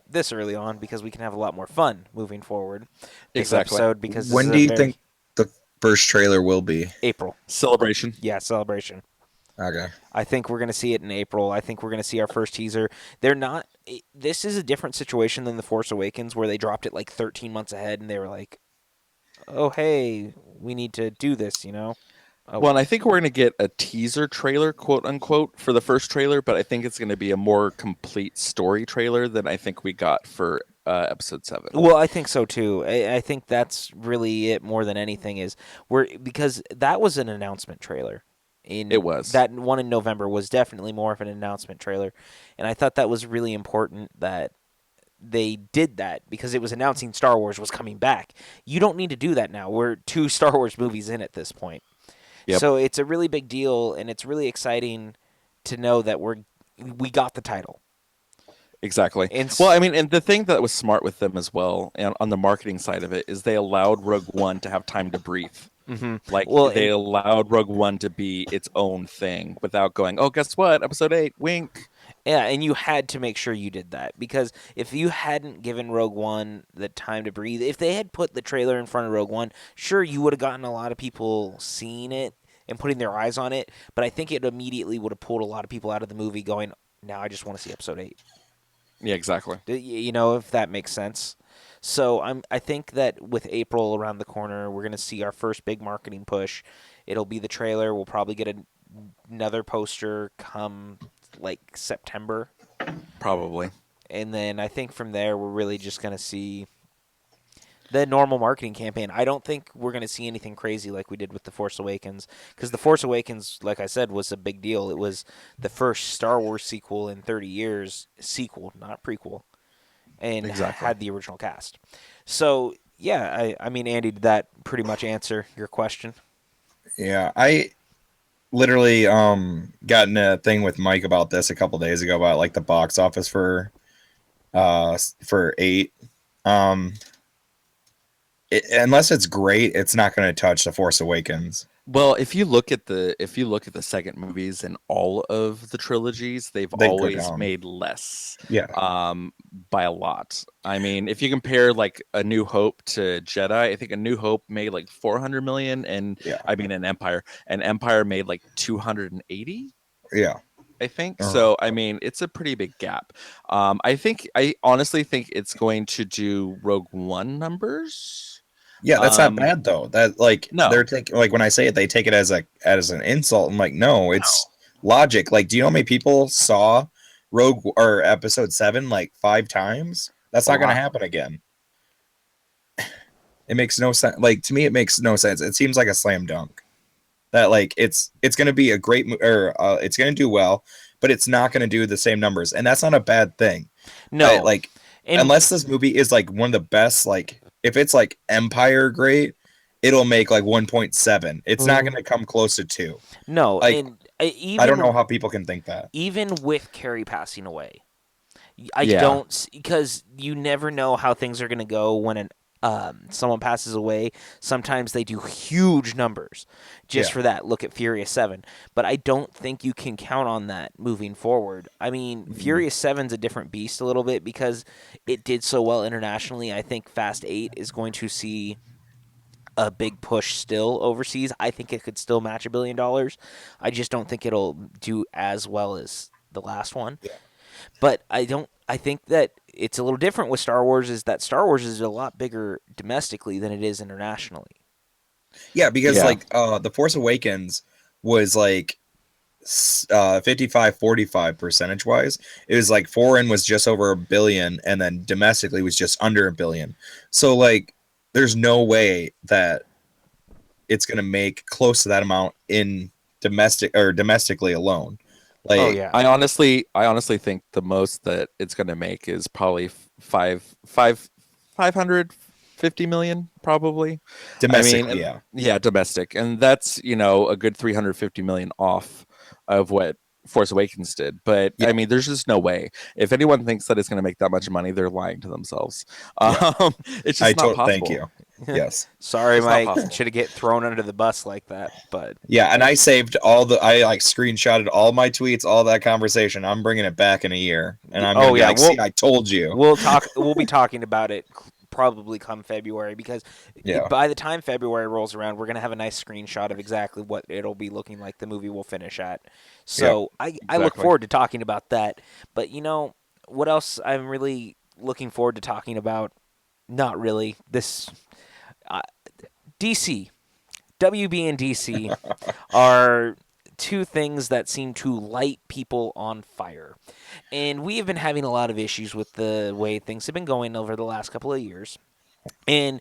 A: this early on, because we can have a lot more fun moving forward this
B: Exactly.
A: episode, because this
C: When
A: is
C: do you think the first trailer will be?
A: April.
B: Celebration.
A: Yeah, Celebration.
C: Okay.
A: I think we're going to see it in April. I think we're going to see our first teaser. They're not. This is a different situation than The Force Awakens, where they dropped it like 13 months ahead, and they were like, "Oh, hey, we need to do this," Oh,
B: Well, and I think we're going to get a teaser trailer, quote unquote, for the first trailer, but I think it's going to be a more complete story trailer than I think we got for episode 7.
A: well, I think so too. I think that's really it more than anything. Because that was an announcement trailer.
B: It was.
A: That one in November was definitely more of an announcement trailer, and I thought that was really important that they did that, because it was announcing Star Wars was coming back. You don't need to do that now. We're 2 Star Wars movies in at this point.
B: Yep.
A: So it's a really big deal, and it's really exciting to know that we got the title.
B: Exactly.
A: And
B: Well, I mean, and the thing that was smart with them as well, and on the marketing side of it, is they allowed Rogue One to have time to breathe.
A: Mm-hmm.
B: Like,
A: Well,
B: they allowed Rogue One to be its own thing without going, oh, guess what? Episode 8, wink.
A: Yeah, and you had to make sure you did that, because if you hadn't given Rogue One the time to breathe, if they had put the trailer in front of Rogue One, sure, you would have gotten a lot of people seeing it and putting their eyes on it, but I think it immediately would have pulled a lot of people out of the movie going, now I just want to see episode 8.
B: Yeah, exactly.
A: If that makes sense. So I think that with April around the corner, we're going to see our first big marketing push. It'll be the trailer. We'll probably get another poster come like September.
B: Probably.
A: And then I think from there, we're really just going to see the normal marketing campaign. I don't think we're going to see anything crazy like we did with The Force Awakens, because The Force Awakens, like I said, was a big deal. It was the first Star Wars sequel in 30 years. Sequel, not prequel. And
B: Exactly.
A: had the original cast. So, yeah, I mean, Andy, did that pretty much answer your question?
C: Yeah, I literally got in a thing with Mike about this a couple days ago about like the box office for 8. Unless it's great, it's not going to touch The Force Awakens.
B: Well, if you look at the second movies in all of the trilogies, they've
C: They go
B: always
C: down.
B: made less,
C: Yeah.
B: by a lot. I mean, if you compare like A New Hope to Jedi, I think A New Hope made like 400 million, and
C: Yeah.
B: I mean, an Empire made like 280.
C: Yeah.
B: I think
C: Uh-huh.
B: so. I mean, it's a pretty big gap. I honestly think it's going to do Rogue One numbers.
C: Yeah, that's not
B: Um,
C: bad though. That like they're
B: no,
C: taking like when I say it, they take it as an insult. I'm like, no, it's logic. Like, do you know how many people saw Rogue or Episode 7 like 5 times? That's
B: a
C: not gonna
B: lot.
C: happen again. It makes no sense. Like to me, it makes no sense. It seems like a slam dunk. That like it's gonna be a great or it's gonna do well, but it's not gonna do the same numbers, and that's not a bad thing.
A: No,
C: Like
A: and
C: unless this movie is like one of the best, like if it's like Empire great, it'll make like 1.7. It's not gonna come close to 2.
A: no,
C: Like
A: and
C: I don't know
A: even
C: how people can think that.
A: even with Carrie passing away, I
B: Yeah.
A: don't because you never know how things are going to go when someone passes away. Sometimes they do huge numbers just
C: Yeah.
A: for that. Look at Furious 7. But I don't think you can count on that moving forward. I mean,
C: Mm-mm.
A: Furious 7's a different beast a little bit because it did so well internationally. I think Fast 8 is going to see a big push still overseas. I think it could still match $1 billion. I just don't think it'll do as well as the last one.
C: Yeah.
A: But I don't. I think that it's a little different with Star Wars. Is that Star Wars is a lot bigger domestically than it is internationally.
C: Yeah, because
B: Yeah.
C: like The Force Awakens was like 55-45 percentage wise. It was like foreign was just over 1 billion, and then domestically was just under 1 billion. So like there's no way that it's going to make close to that amount in domestically alone.
A: Oh
C: Like
A: yeah.
B: I honestly think the most that it's going to make is probably 550 million, probably. I mean,
C: domestically, yeah.
B: yeah, domestic, and that's a good 350 million off of what Force Awakens did. But
C: Yeah.
B: I mean, there's just no way. If anyone thinks that it's going to make that much money, they're lying to themselves.
C: Yeah.
B: It's
C: I
B: just not
C: thank
B: possible.
C: you. Yes.
A: Sorry,
B: It's not
A: Mike.
B: possible.
A: Should have get thrown under the bus like that. But
C: Yeah, and I like screenshotted all my tweets, all that conversation. I'm bringing it back in a year, and I'm going
A: oh
C: to be
A: yeah,
C: like, "See, I told you."
A: we'll talk. We'll be talking about it probably come February because
C: Yeah.
A: by the time February rolls around, we're gonna have a nice screenshot of exactly what it'll be looking like. The movie will finish at.
C: Yeah.
A: So I look
B: Exactly.
A: forward to talking about that. But what else I'm really looking forward to talking about? Not really. This uh, DC, WB and DC are two things that seem to light people on fire. And we have been having a lot of issues with the way things have been going over the last couple of years. And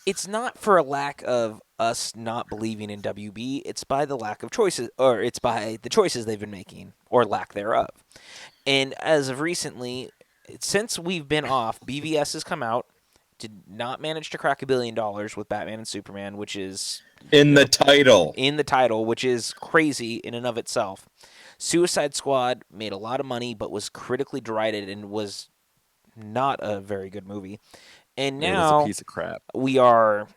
A: it's not for a lack of us not believing in WB, it's by the lack of choices, or it's by the choices they've been making, or lack thereof. And as of recently, since we've been off, BVS has come out, did not manage to crack $1 billion with Batman and Superman, which is
C: In the title.
A: in the title, which is crazy in and of itself. Suicide Squad made a lot of money, but was critically derided and was not a very good movie. And
B: It was a
A: now
B: piece of crap.
A: we are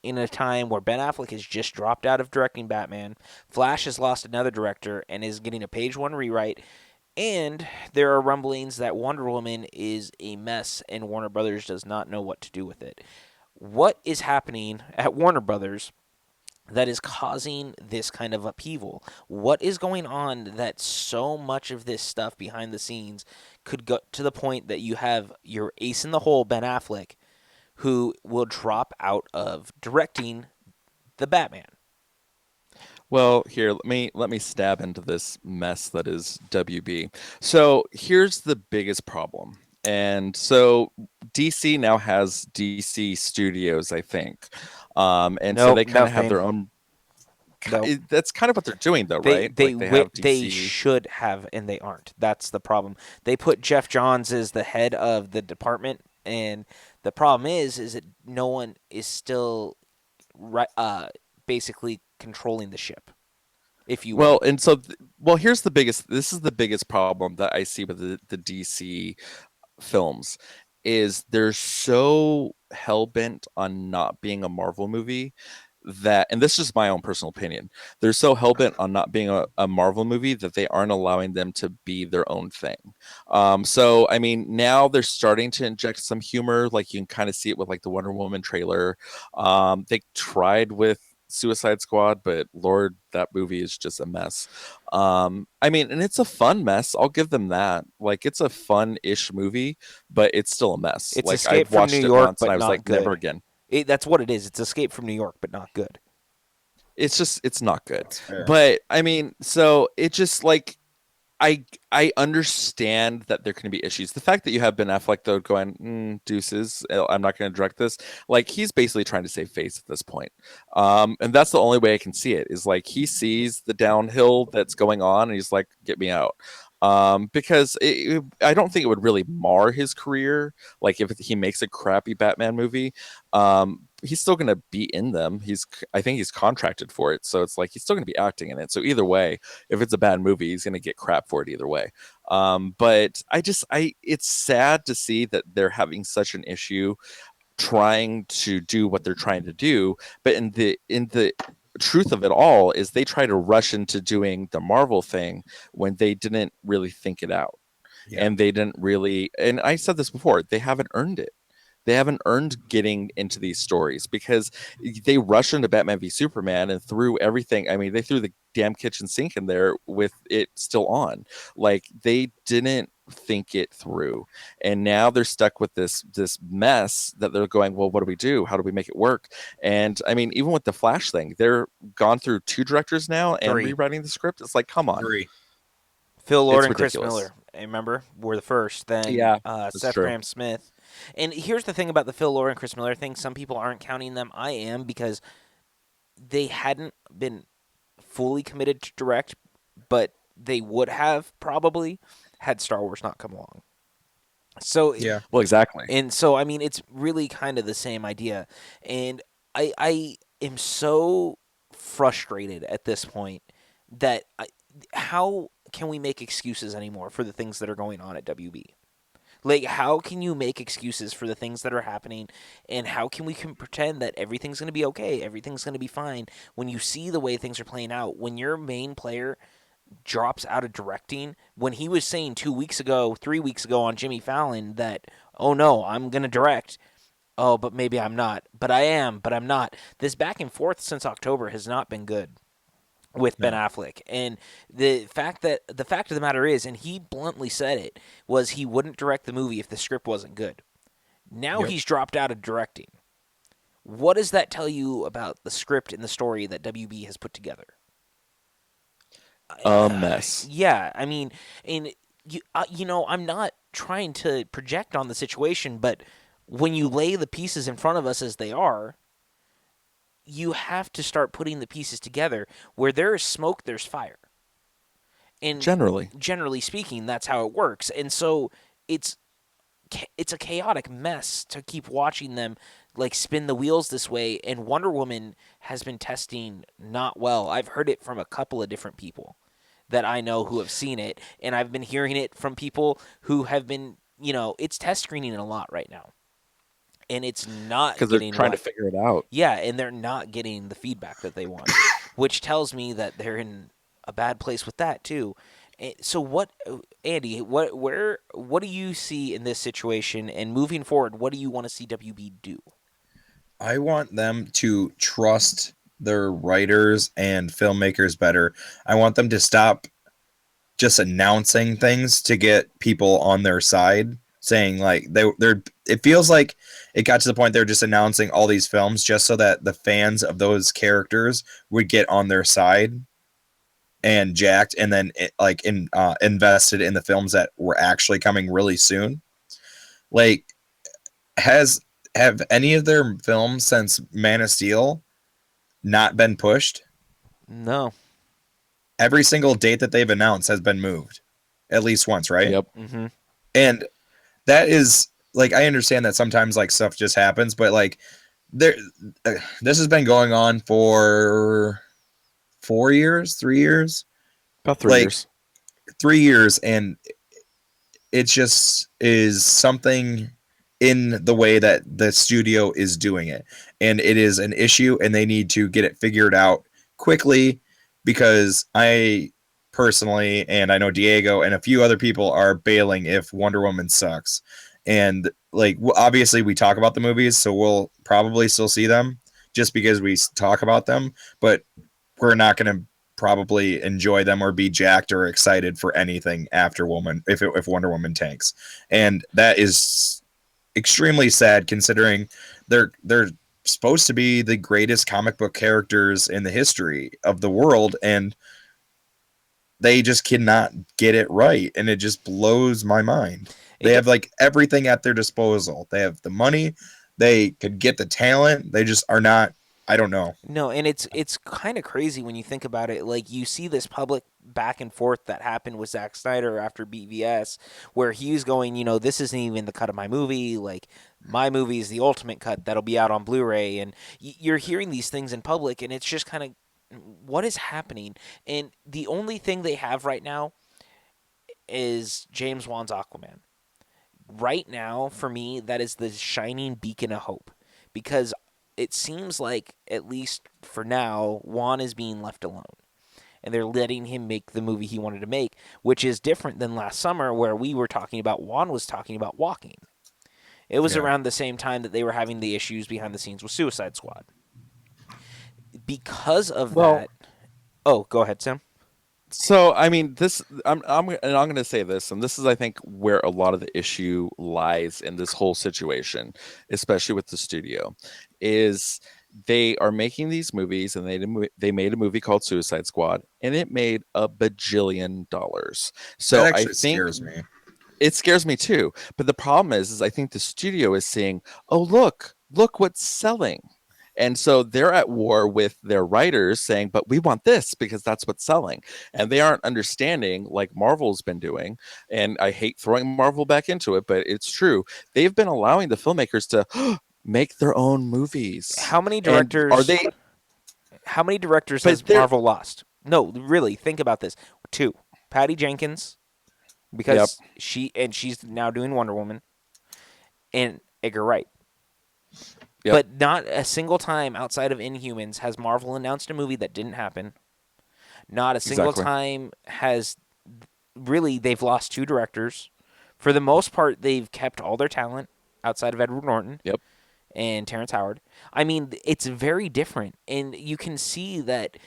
A: in a time where Ben Affleck has just dropped out of directing Batman. Flash has lost another director and is getting a page one rewrite. And there are rumblings that Wonder Woman is a mess and Warner Brothers does not know what to do with it. What is happening at Warner Brothers that is causing this kind of upheaval? What is going on that so much of this stuff behind the scenes could go to the point that you have your ace in the hole, Ben Affleck, who will drop out of directing the Batman?
B: Well, here, let me stab into this mess that is WB. So here's the biggest problem. And so DC now has DC Studios, I think. And so
A: Nope,
B: they kind of have
A: nothing.
B: their own.
A: Nope.
B: That's kind of what they're doing, though,
A: They
B: right? Like they have
A: they
B: DC.
A: should have and they aren't. That's the problem. They put Jeff Johns as the head of the department, and the problem is that no one is still right, basically controlling the ship, if you
B: Well,
A: will.
B: and so, well, here's the biggest. This is the biggest problem that I see with the DC films is they're so hell bent on not being a Marvel movie that, and this is my own personal opinion, they're so hell-bent on not being a Marvel movie that they aren't allowing them to be their own thing. So I mean, now they're starting to inject some humor, like you can kind of see it with like the Wonder Woman trailer. They tried with Suicide Squad, but Lord, that movie is just a mess. I mean, and it's a fun mess. I'll give them that. Like, it's a fun-ish movie, but it's still a mess.
A: It's
B: Like,
A: Escape
B: I've
A: from New
B: watched it
A: York,
B: once and
A: but
B: I was
A: not
B: like, never
A: good.
B: again.
A: That's what it is. It's Escape from New York, but not good.
B: It's not good.
C: That's fair.
B: But I mean, so it just like I understand that there can be issues. The fact that you have Ben Affleck though going deuces, I'm not going to direct this. Like he's basically trying to save face at this point, and that's the only way I can see it. Is like he sees the downhill that's going on, and he's like, "Get me out." Because I don't think it would really mar his career. Like if he makes a crappy Batman movie, he's still going to be in them. I think he's contracted for it, so it's like he's still going to be acting in it. So either way, if it's a bad movie, he's going to get crap for it either way. But it's sad to see that they're having such an issue trying to do what they're trying to do. But in the truth of it all is they try to rush into doing the Marvel thing when they didn't really think it out.
C: Yeah.
B: And they didn't really, and I said this before, they haven't earned it. They haven't earned getting into these stories because they rushed into Batman v Superman and threw everything. I mean, they threw the damn kitchen sink in there with it still on. Like they didn't think it through, and now they're stuck with this mess that they're going. Well, what do we do? How do we make it work? And I mean, even with the Flash thing, they're gone through 2 directors now and
A: 3.
B: rewriting the script. It's like, come on,
C: Agree.
A: Phil Lord
B: it's
A: and Chris
B: ridiculous.
A: Miller, I remember, were the first. Then
B: Yeah, that's
A: Seth
B: true.
A: Grahame-Smith. And here's the thing about the Phil Lord and Chris Miller thing. Some people aren't counting them. I am, because they hadn't been fully committed to direct, but they would have probably had Star Wars not come along. So
C: Yeah.
B: Well, exactly.
A: And so, I mean, it's really kind of the same idea. And I am so frustrated at this point that how can we make excuses anymore for the things that are going on at WB? Like, how can you make excuses for the things that are happening? And how can we pretend that everything's going to be okay? Everything's going to be fine when you see the way things are playing out. When your main player drops out of directing, when he was saying 2 weeks ago, 3 weeks ago on Jimmy Fallon that, oh no, I'm going to direct. Oh, but maybe I'm not. But I am, but I'm not. This back and forth since October has not been good with Ben Affleck. And the fact of the matter is, and he bluntly said it, was he wouldn't direct the movie if the script wasn't good. Now he's dropped out of directing. What does that tell you about the script and the story that WB has put together?
B: A mess.
A: Yeah, I mean, and I'm not trying to project on the situation, but when you lay the pieces in front of us as they are, you have to start putting the pieces together. Where there is smoke, there's fire. And generally speaking, that's how it works. And so it's a chaotic mess to keep watching them like spin the wheels this way. And Wonder Woman has been testing not well. I've heard it from a couple of different people that I know who have seen it, and I've been hearing it from people who have been, it's test screening a lot right now. And it's not
B: because they're trying to figure it out.
A: Yeah, and they're not getting the feedback that they want, which tells me that they're in a bad place with that too. So what, Andy? What do you see in this situation? And moving forward, what do you want to see WB do?
C: I want them to trust their writers and filmmakers better. I want them to stop just announcing things to get people on their side, saying like they're it feels like it got to the point they're just announcing all these films just so that the fans of those characters would get on their side and jacked, and then invested in the films that were actually coming really soon. Like, have any of their films since Man of Steel not been pushed?
A: No.
C: Every single date that they've announced has been moved at least once, right?
B: Yep.
A: Mm-hmm.
C: And that is like, I understand that sometimes like stuff just happens, but like this has been going on for 4 years, 3 years,
B: About 3 years.
C: 3 years, and it just is something. in the way that the studio is doing it. And it is an issue, and they need to get it figured out quickly, because I personally, and I know Diego and a few other people are bailing if Wonder Woman sucks. And like, obviously we talk about the movies, so we'll probably still see them just because we talk about them, but we're not going to probably enjoy them or be jacked or excited for anything after Woman if Wonder Woman tanks. And that is extremely sad, considering they're supposed to be the greatest comic book characters in the history of the world, and they just cannot get it right, and it just blows my mind. They have like everything at their disposal. They have the money, they could get the talent, they just are not. I don't know.
A: No, and it's kind of crazy when you think about it. Like, you see this public back and forth that happened with Zack Snyder after BVS, where he's going, this isn't even the cut of my movie. Like, my movie is the ultimate cut that'll be out on Blu-ray, and you're hearing these things in public, and it's just kind of, what is happening? And the only thing they have right now is James Wan's Aquaman. Right now, for me, that is the shining beacon of hope, because it seems like, at least for now, Wan is being left alone. And they're letting him make the movie he wanted to make, which is different than last summer, where we were talking about, Wan was talking about walking. It was around the same time that they were having the issues behind the scenes with Suicide Squad. Because of that... Oh, go ahead, Sam.
B: So, I mean, I'm going to say this, and this is, I think, where a lot of the issue lies in this whole situation, especially with the studio, is they are making these movies, and they made a movie called Suicide Squad, and it made $1 billion. So
C: That actually
B: I think
C: scares me.
B: it scares me too. But the problem is I think the studio is saying, "Oh, look what's selling." And so they're at war with their writers saying, but we want this because that's what's selling. And they aren't understanding, like Marvel's been doing. And I hate throwing Marvel back into it, but it's true. They've been allowing the filmmakers to make their own movies.
A: How many
B: And
A: directors
B: are they?
A: How many directors
B: But
A: has
B: they're
A: Marvel lost? No, really, think about this. 2. Patty Jenkins, because she's now doing Wonder Woman, and Edgar Wright.
B: Yep.
A: But not a single time outside of Inhumans has Marvel announced a movie that didn't happen. Not a single
B: Exactly.
A: time has... Really, they've lost 2 directors. For the most part, they've kept all their talent outside of Edward Norton
B: Yep.
A: and Terrence Howard. I mean, it's very different. And you can see that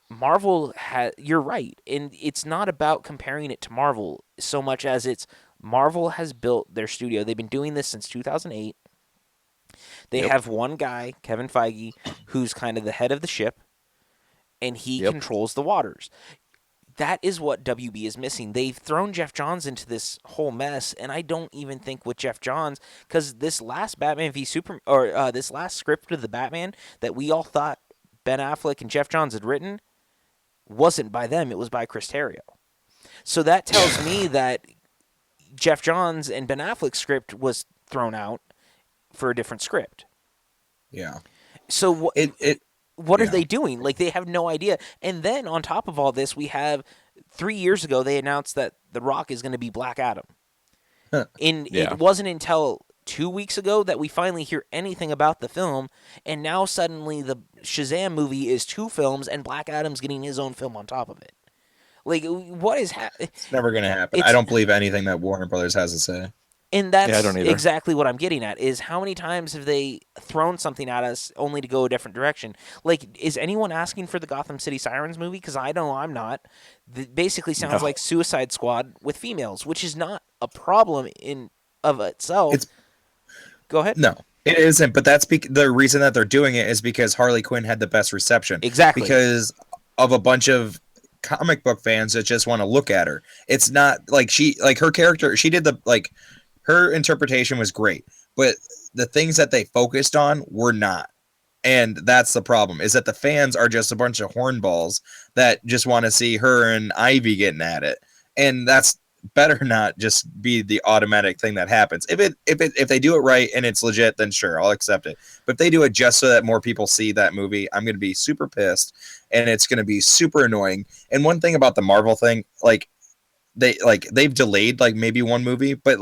A: Marvel has... You're right. And it's not about comparing it to Marvel so much as it's... Marvel has built their studio. They've been doing this since 2008. They have one guy, Kevin Feige, who's kind of the head of the ship, and he controls the waters. That is what WB is missing. They've thrown Jeff Johns into this whole mess, and I don't even think with Jeff Johns, because this last Batman v Superman, or this last script of the Batman that we all thought Ben Affleck and Jeff Johns had written, wasn't by them. It was by Chris Terrio. So that tells me that Jeff Johns and Ben Affleck's script was thrown out for a different script.
C: Yeah.
A: So what are
C: yeah.
A: they doing? Like, they have no idea. And then on top of all this, we have 3 years ago they announced that The Rock is going to be Black Adam. It wasn't until 2 weeks ago that we finally hear anything about the film, and now suddenly the Shazam movie is 2 films and Black Adam's getting his own film on top of it. Like, what is happening?
C: It's never going to happen. I don't believe anything that Warner Brothers has to say.
A: And that's
B: I don't either.
A: exactly what I'm getting at, is how many times have they thrown something at us only to go a different direction? Like, is anyone asking for the Gotham City Sirens movie? Because I know I'm not. It basically sounds like Suicide Squad with females, which is not a problem in of itself. Go ahead.
C: No, it isn't. But that's the reason that they're doing it is because Harley Quinn had the best reception.
A: Exactly.
C: Because of a bunch of comic book fans that just want to look at her. It's not like her character, she did her interpretation was great, but the things that they focused on were not. And that's the problem, is that the fans are just a bunch of hornballs that just want to see her and Ivy getting at it. And that's better not just be the automatic thing that happens. If they do it right and it's legit, then sure, I'll accept it. But if they do it just so that more people see that movie, I'm going to be super pissed, and it's going to be super annoying. And one thing about the Marvel thing, they've delayed maybe one movie, but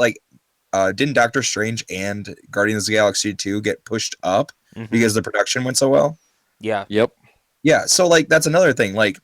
C: didn't Doctor Strange and Guardians of the Galaxy 2 get pushed up
A: Mhm.
C: because the production went so well?
A: Yeah.
B: Yep.
C: Yeah, so like that's another thing. Like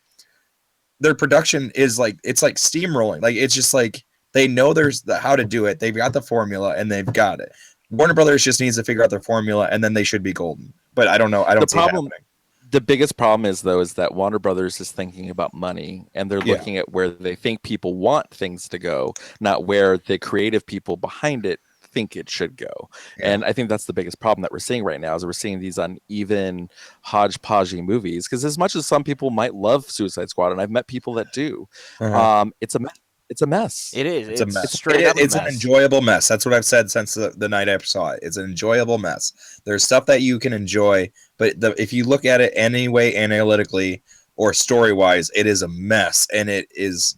C: their production is like it's like steamrolling. Like it's just like they know there's how to do it. They've got the formula and they've got it. Warner Brothers just needs to figure out their formula and then they should be golden. But I don't know. I
B: The
C: don't see it
B: problem,
C: happening.
B: the biggest problem is though, is that Warner Brothers is thinking about money and they're
C: Yeah.
B: looking at where they think people want things to go, not where the creative people behind it think it should go.
C: Yeah.
B: And I think that's the biggest problem that we're seeing right now is we're seeing these uneven hodgepodgey movies. Because as much as some people might love Suicide Squad, and I've met people that do, it's a mess. It's a mess.
A: It is.
C: It's a mess.
A: Straight up a
C: It's an
A: mess.
C: enjoyable mess. That's what I've said since the night I saw it. It's an enjoyable mess. There's stuff that you can enjoy, but if you look at it any way analytically or story wise, it is a mess. And it is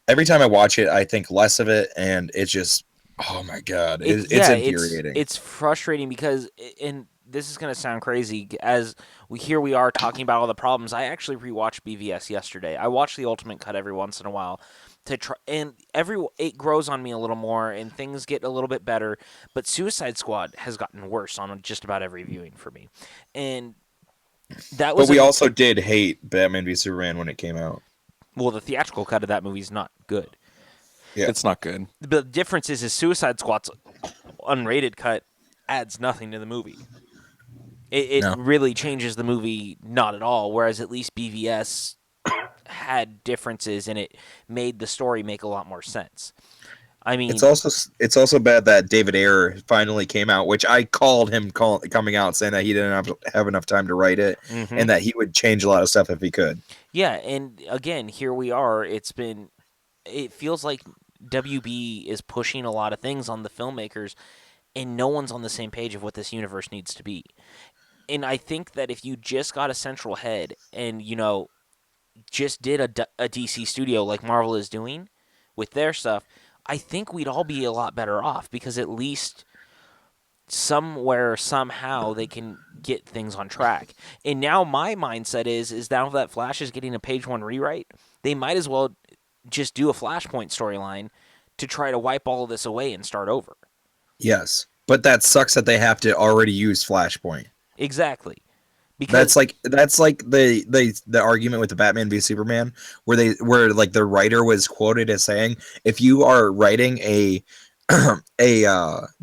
C: every time I watch it, I think less of it, and it's just oh my god, it's infuriating.
A: It's frustrating because, and this is going to sound crazy, as we are talking about all the problems. I actually rewatched BVS yesterday. I watch the Ultimate Cut every once in a while to try, and it grows on me a little more, and things get a little bit better. But Suicide Squad has gotten worse on just about every viewing for me, and that was.
C: But we also did hate Batman v Superman when it came out.
A: Well, the theatrical cut of that movie is not good.
C: Yeah.
B: It's not good.
A: The difference is Suicide Squad's unrated cut adds nothing to the movie. It
C: No.
A: really changes the movie not at all, whereas at least BVS had differences and it made the story make a lot more sense. I mean,
C: It's also bad that David Ayer finally came out, which I called him coming out saying that he didn't have enough time to write it
A: mhm.
C: and that he would change a lot of stuff if he could.
A: Yeah, and again, here we are. It feels like WB is pushing a lot of things on the filmmakers, and no one's on the same page of what this universe needs to be. And I think that if you just got a central head and, just did a DC studio like Marvel is doing with their stuff, I think we'd all be a lot better off because at least somewhere, somehow, they can get things on track. And now my mindset is now that Flash is getting a page one rewrite, they might as well just do a Flashpoint storyline to try to wipe all of this away and start over.
C: Yes, but that sucks that they have to already use Flashpoint.
A: Exactly. Because
C: That's like the argument with the Batman v Superman where like the writer was quoted as saying, if you are writing a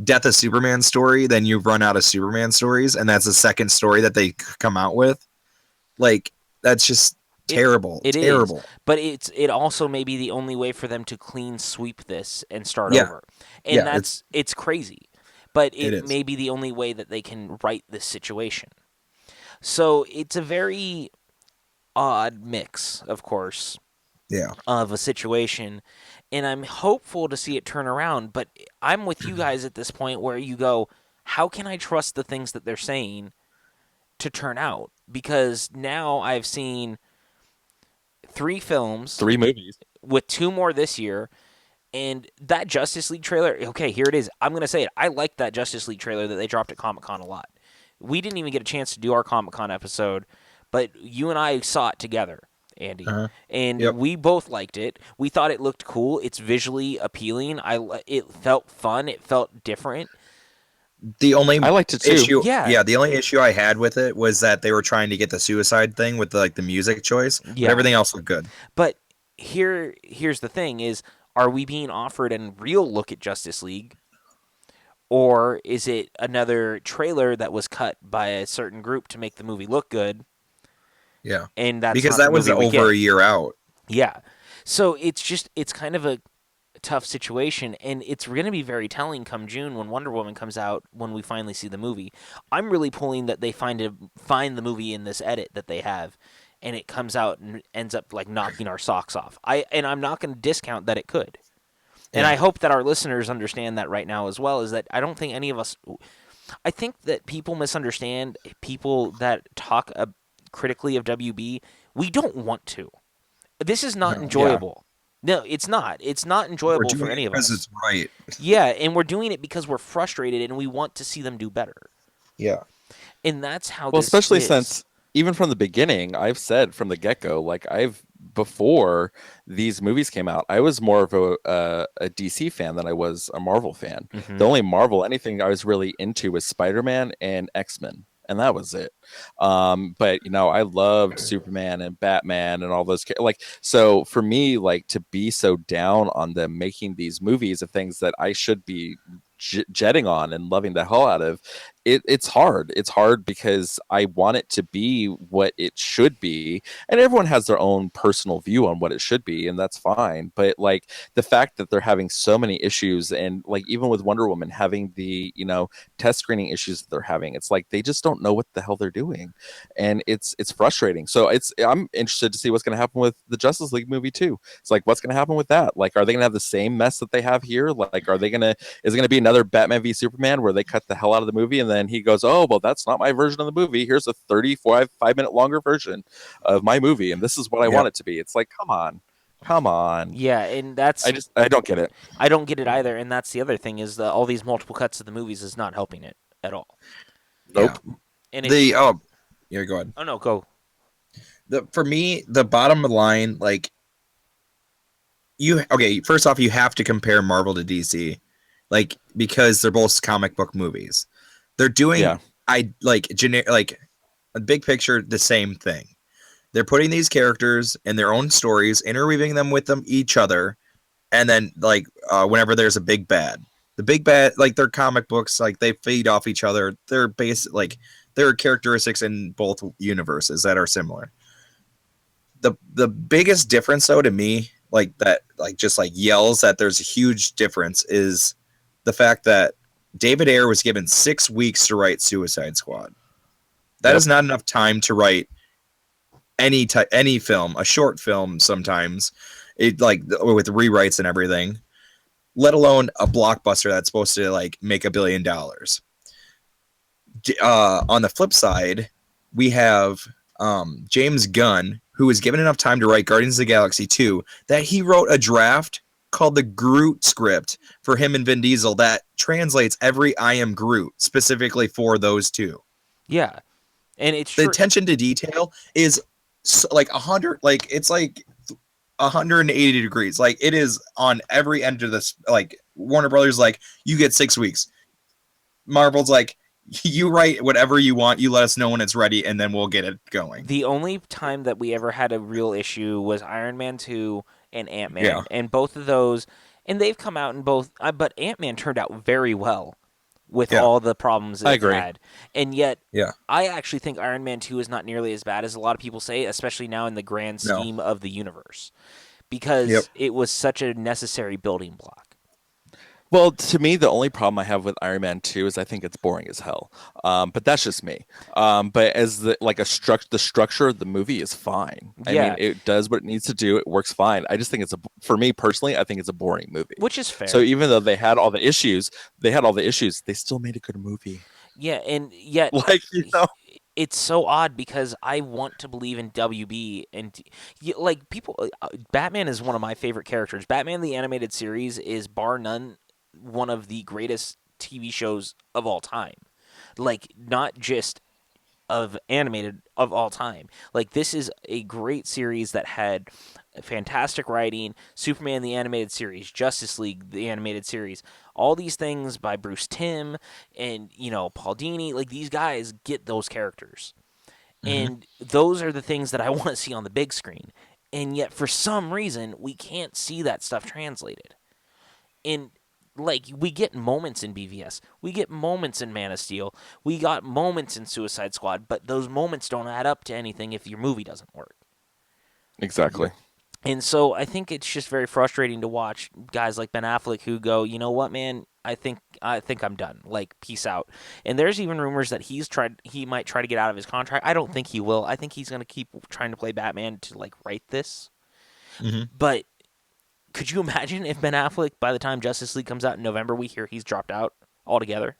C: Death of Superman story, then you've run out of Superman stories, and that's the second story that they come out with. Like that's just terrible.
A: It
C: terrible.
A: is, but it also may be the only way for them to clean sweep this and start over. And
C: Yeah,
A: it's crazy. But
C: It
A: it
C: is.
A: may be the only way that they can right this situation. So it's a very odd mix, of course,
C: Yeah.
A: of a situation. And I'm hopeful to see it turn around. But I'm with you guys at this point where you go, how can I trust the things that they're saying to turn out? Because now I've seen 3 films,
B: 3 movies.
A: with 2 more this year. And that Justice League trailer, okay, here it is. I'm going to say it. I liked that Justice League trailer that they dropped at Comic-Con a lot. We didn't even get a chance to do our Comic-Con episode, but you and I saw it together, Andy.
C: Uh-huh.
A: And
C: Yep.
A: we both liked it. We thought it looked cool. It's visually appealing. It felt fun. It felt different.
C: The only
B: I liked it too.
C: issue,
A: Yeah.
C: the only issue I had with it was that they were trying to get the suicide thing with the music choice. But
A: Yeah.
C: everything else looked good.
A: But here's the thing is, are we being offered a real look at Justice League? Or is it another trailer that was cut by a certain group to make the movie look good?
C: Yeah,
A: And that's
C: because
A: not
C: that
A: the
C: was
A: movie we
C: over
A: get.
C: a year out.
A: Yeah. So it's kind of a tough situation, and it's going to be very telling come June when Wonder Woman comes out, when we finally see the movie. I'm really pulling that they find the movie in this edit that they have, and it comes out and ends up like knocking our socks off. I'm not going to discount that it could. And
C: Yeah.
A: I hope that our listeners understand that right now as well, is that I don't think any of us – I think that people misunderstand people that talk critically of WB. We don't want to. This is not
C: No,
A: enjoyable. No, it's not. It's not enjoyable for any of us.
C: Because it's right.
A: Yeah, and we're doing it because we're frustrated and we want to see them do better.
C: Yeah.
A: And that's how
B: Well,
A: this
B: especially
A: is.
B: since even from the beginning, I've said from the get-go, like I've before these movies came out, I was more of a DC fan than I was a Marvel fan. The
A: Hmm.
B: only Marvel anything I was really into was Spider-Man and X-Men, and that was it. But I loved Superman and Batman and all those like, so for me, like, to be so down on them making these movies of things that I should be jetting on and loving the hell out of, it's hard. It's hard because I want it to be what it should be, and everyone has their own personal view on what it should be, and that's fine. But like, the fact that they're having so many issues, and like even with Wonder Woman having the test screening issues that they're having, it's like they just don't know what the hell they're doing, and it's frustrating. So I'm interested to see what's going to happen with the Justice League movie too. It's like, what's going to happen with that? Like, are they going to have the same mess that they have here? Like, are they going to is it going to be another Batman v Superman where they cut the hell out of the movie and then he goes, oh well, that's not my version of the movie, here's a 35 minute longer version of my movie, and this is what I
C: Yeah.
B: want it to be? It's like, come on.
A: Yeah, and
B: I don't get it.
A: I don't get it either, and that's the other thing is that all these multiple cuts of the movies is not helping it at all.
C: Yeah.
B: Nope.
A: And it's
C: Yeah, go ahead.
A: oh no, go.
C: For me, the bottom line, like, first off, you have to compare Marvel to DC, like, because they're both comic book movies. They're doing
B: Yeah.
C: like a big picture the same thing. They're putting these characters in their own stories, interweaving them with each other, and then like whenever there's a big bad, the big bad, like, they're comic books, like they feed off each other. They're like there are characteristics in both universes that are similar. The biggest difference though to me, like that, like just like yells that there's a huge difference, is the fact that David Ayer was given 6 weeks to write Suicide Squad. That is not enough time to write any film, a short film sometimes, it like with rewrites and everything, let alone a blockbuster that's supposed to like make $1 billion. On the flip side, we have James Gunn, who was given enough time to write Guardians of the Galaxy 2, that he wrote a draft called the Groot script for him and Vin Diesel that translates every I am Groot specifically for those two.
A: Yeah, and it's
C: The
A: true.
C: attention to detail is like 100, like it's like 180 degrees. Like, it is on every end of this. Like, Warner Brothers, like, you get 6 weeks. Marvel's like, you write whatever you want, you let us know when it's ready, and then we'll get it going.
A: The only time that we ever had a real issue was Iron Man 2 and Ant-Man.
C: Yeah.
A: And both of those, and they've come out in both, but Ant-Man turned out very well with all the problems
B: I
A: it
B: agree.
A: had. And yet,
C: Yeah.
A: I actually think Iron Man 2 is not nearly as bad as a lot of people say, especially now in the grand scheme of the universe, because it was such a necessary building block.
B: Well, to me, the only problem I have with Iron Man 2 is I think it's boring as hell. But that's just me. But as the structure of the movie is fine. I mean, it does what it needs to do. It works fine. I just think for me personally, I think it's a boring movie.
A: Which is fair.
B: So even though they had all the issues, they still made a good movie.
A: Yeah, and yet,
B: like,
A: it's so odd because I want to believe in WB, and like, people, Batman is one of my favorite characters. Batman the Animated Series is bar none one of the greatest TV shows of all time. Like, not just of animated, of all time. Like, this is a great series that had fantastic writing. Superman the Animated Series, Justice League the Animated Series, all these things by Bruce Timm and Paul Dini. Like, these guys get those characters, and those are the things that I want to see on the big screen. And yet, for some reason, we can't see that stuff translated. And like, we get moments in BVS, we get moments in Man of Steel, we got moments in Suicide Squad, but those moments don't add up to anything if your movie doesn't work.
B: Exactly.
A: And so I think it's just very frustrating to watch guys like Ben Affleck who go, you know what, man, I think I'm done. Like, peace out. And there's even rumors that he might try to get out of his contract. I don't think he will. I think he's going to keep trying to play Batman to like write this. But could you imagine if Ben Affleck, by the time Justice League comes out in November, we hear he's dropped out altogether?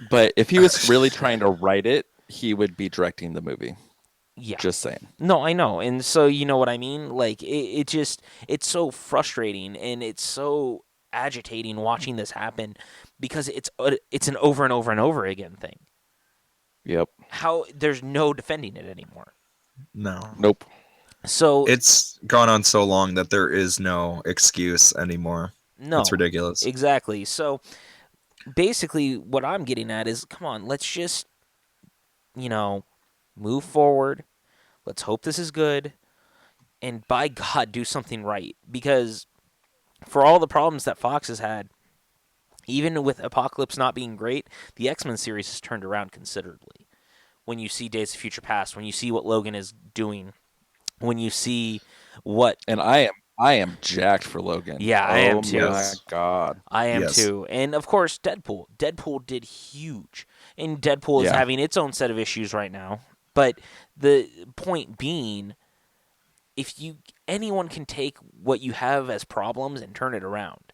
B: But if he was really trying to write it, he would be directing the movie.
A: Yeah.
B: Just saying.
A: No, I know. And so, you know what I mean? Like, it's so frustrating, and it's so agitating watching this happen because it's an over and over and over again thing.
B: Yep.
A: How there's no defending it anymore.
C: No.
B: Nope.
A: So
C: It's gone on so long that there is no excuse anymore. It's
A: no,
C: ridiculous.
A: exactly. So basically, what I'm getting at is, come on, let's just you know move forward. Let's hope this is good, and by God, do something right. Because for all the problems that Fox has had, even with Apocalypse not being great, the X-Men series has turned around considerably. When you see Days of Future Past, when you see what Logan is doing, when you see what,
B: And I am jacked for Logan.
A: yeah, I am
B: Oh
A: too.
B: my
C: Yes.
B: god.
A: I am
C: Yes.
A: too. And of course, Deadpool. Deadpool did huge. And Deadpool is
B: Yeah.
A: having its own set of issues right now. But the point being, if you anyone can take what you have as problems and turn it around.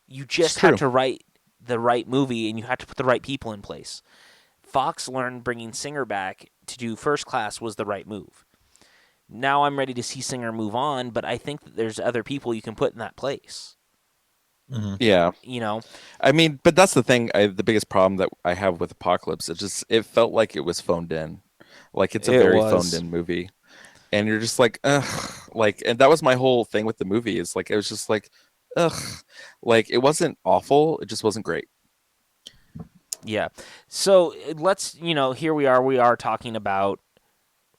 A: You
B: It's
A: just have
B: true.
A: to write the right movie and you have to put the right people in place. Fox learned bringing Singer back to do First Class was the right move. Now I'm ready to see Singer move on, but I think that there's other people you can put in that place.
C: Hmm.
B: Yeah.
A: You know,
B: I mean, but that's the thing. The biggest problem that I have with Apocalypse, it felt like it was phoned in. Like it's a
A: it
B: very phoned
A: was.
B: in movie. And you're just like, ugh. Like, and that was my whole thing with the movie is like, it was just like, ugh. Like, it wasn't awful. It just wasn't great.
A: Yeah. So let's, here we are talking about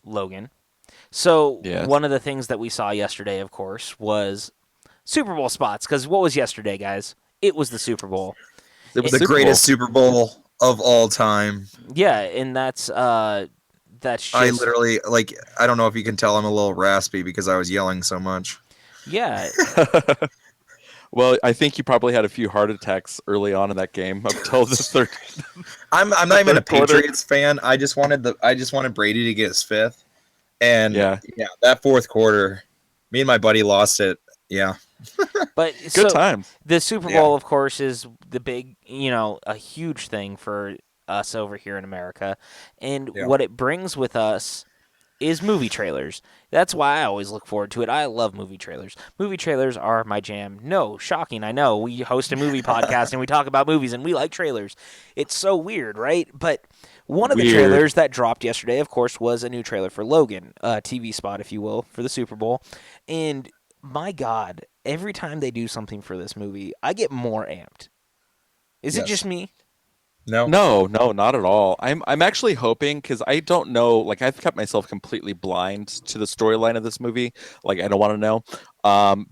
A: Logan. So
B: Yes.
A: one of the things that we saw yesterday, of course, was Super Bowl spots. Because what was yesterday, guys? It was the Super Bowl.
B: It was
A: It,
C: The
B: Super Bowl.
C: greatest Super Bowl of all time.
A: yeah, and that's
C: I
A: just
C: literally like. I don't know if you can tell I'm a little raspy because I was yelling so much.
A: yeah.
B: Well, I think you probably had a few heart attacks early on in that game up till the third
C: I'm
B: the
C: not even a
B: third quarter.
C: Patriots fan. I just wanted Brady to get his fifth. And
B: Yeah.
C: yeah, that fourth quarter, me and my buddy lost it. Yeah.
A: But
B: Good
A: so
B: times.
A: the Super
C: Yeah.
A: Bowl, of course, is the big, a huge thing for us over here in America. And
C: Yeah.
A: what it brings with us is movie trailers. That's why I always look forward to it. I love movie trailers. Movie trailers are my jam. No, shocking. I know. We host a movie podcast and we talk about movies and we like trailers. It's so weird, right? But one of the
B: Weird.
A: trailers that dropped yesterday, of course, was a new trailer for Logan, a TV spot, if you will, for the Super Bowl. And my God, every time they do something for this movie, I get more amped. Is it just
C: Yes.
A: me?
C: No.
B: No, no, not at all. I'm actually hoping because I don't know, like I've kept myself completely blind to the storyline of this movie. Like I don't want to know.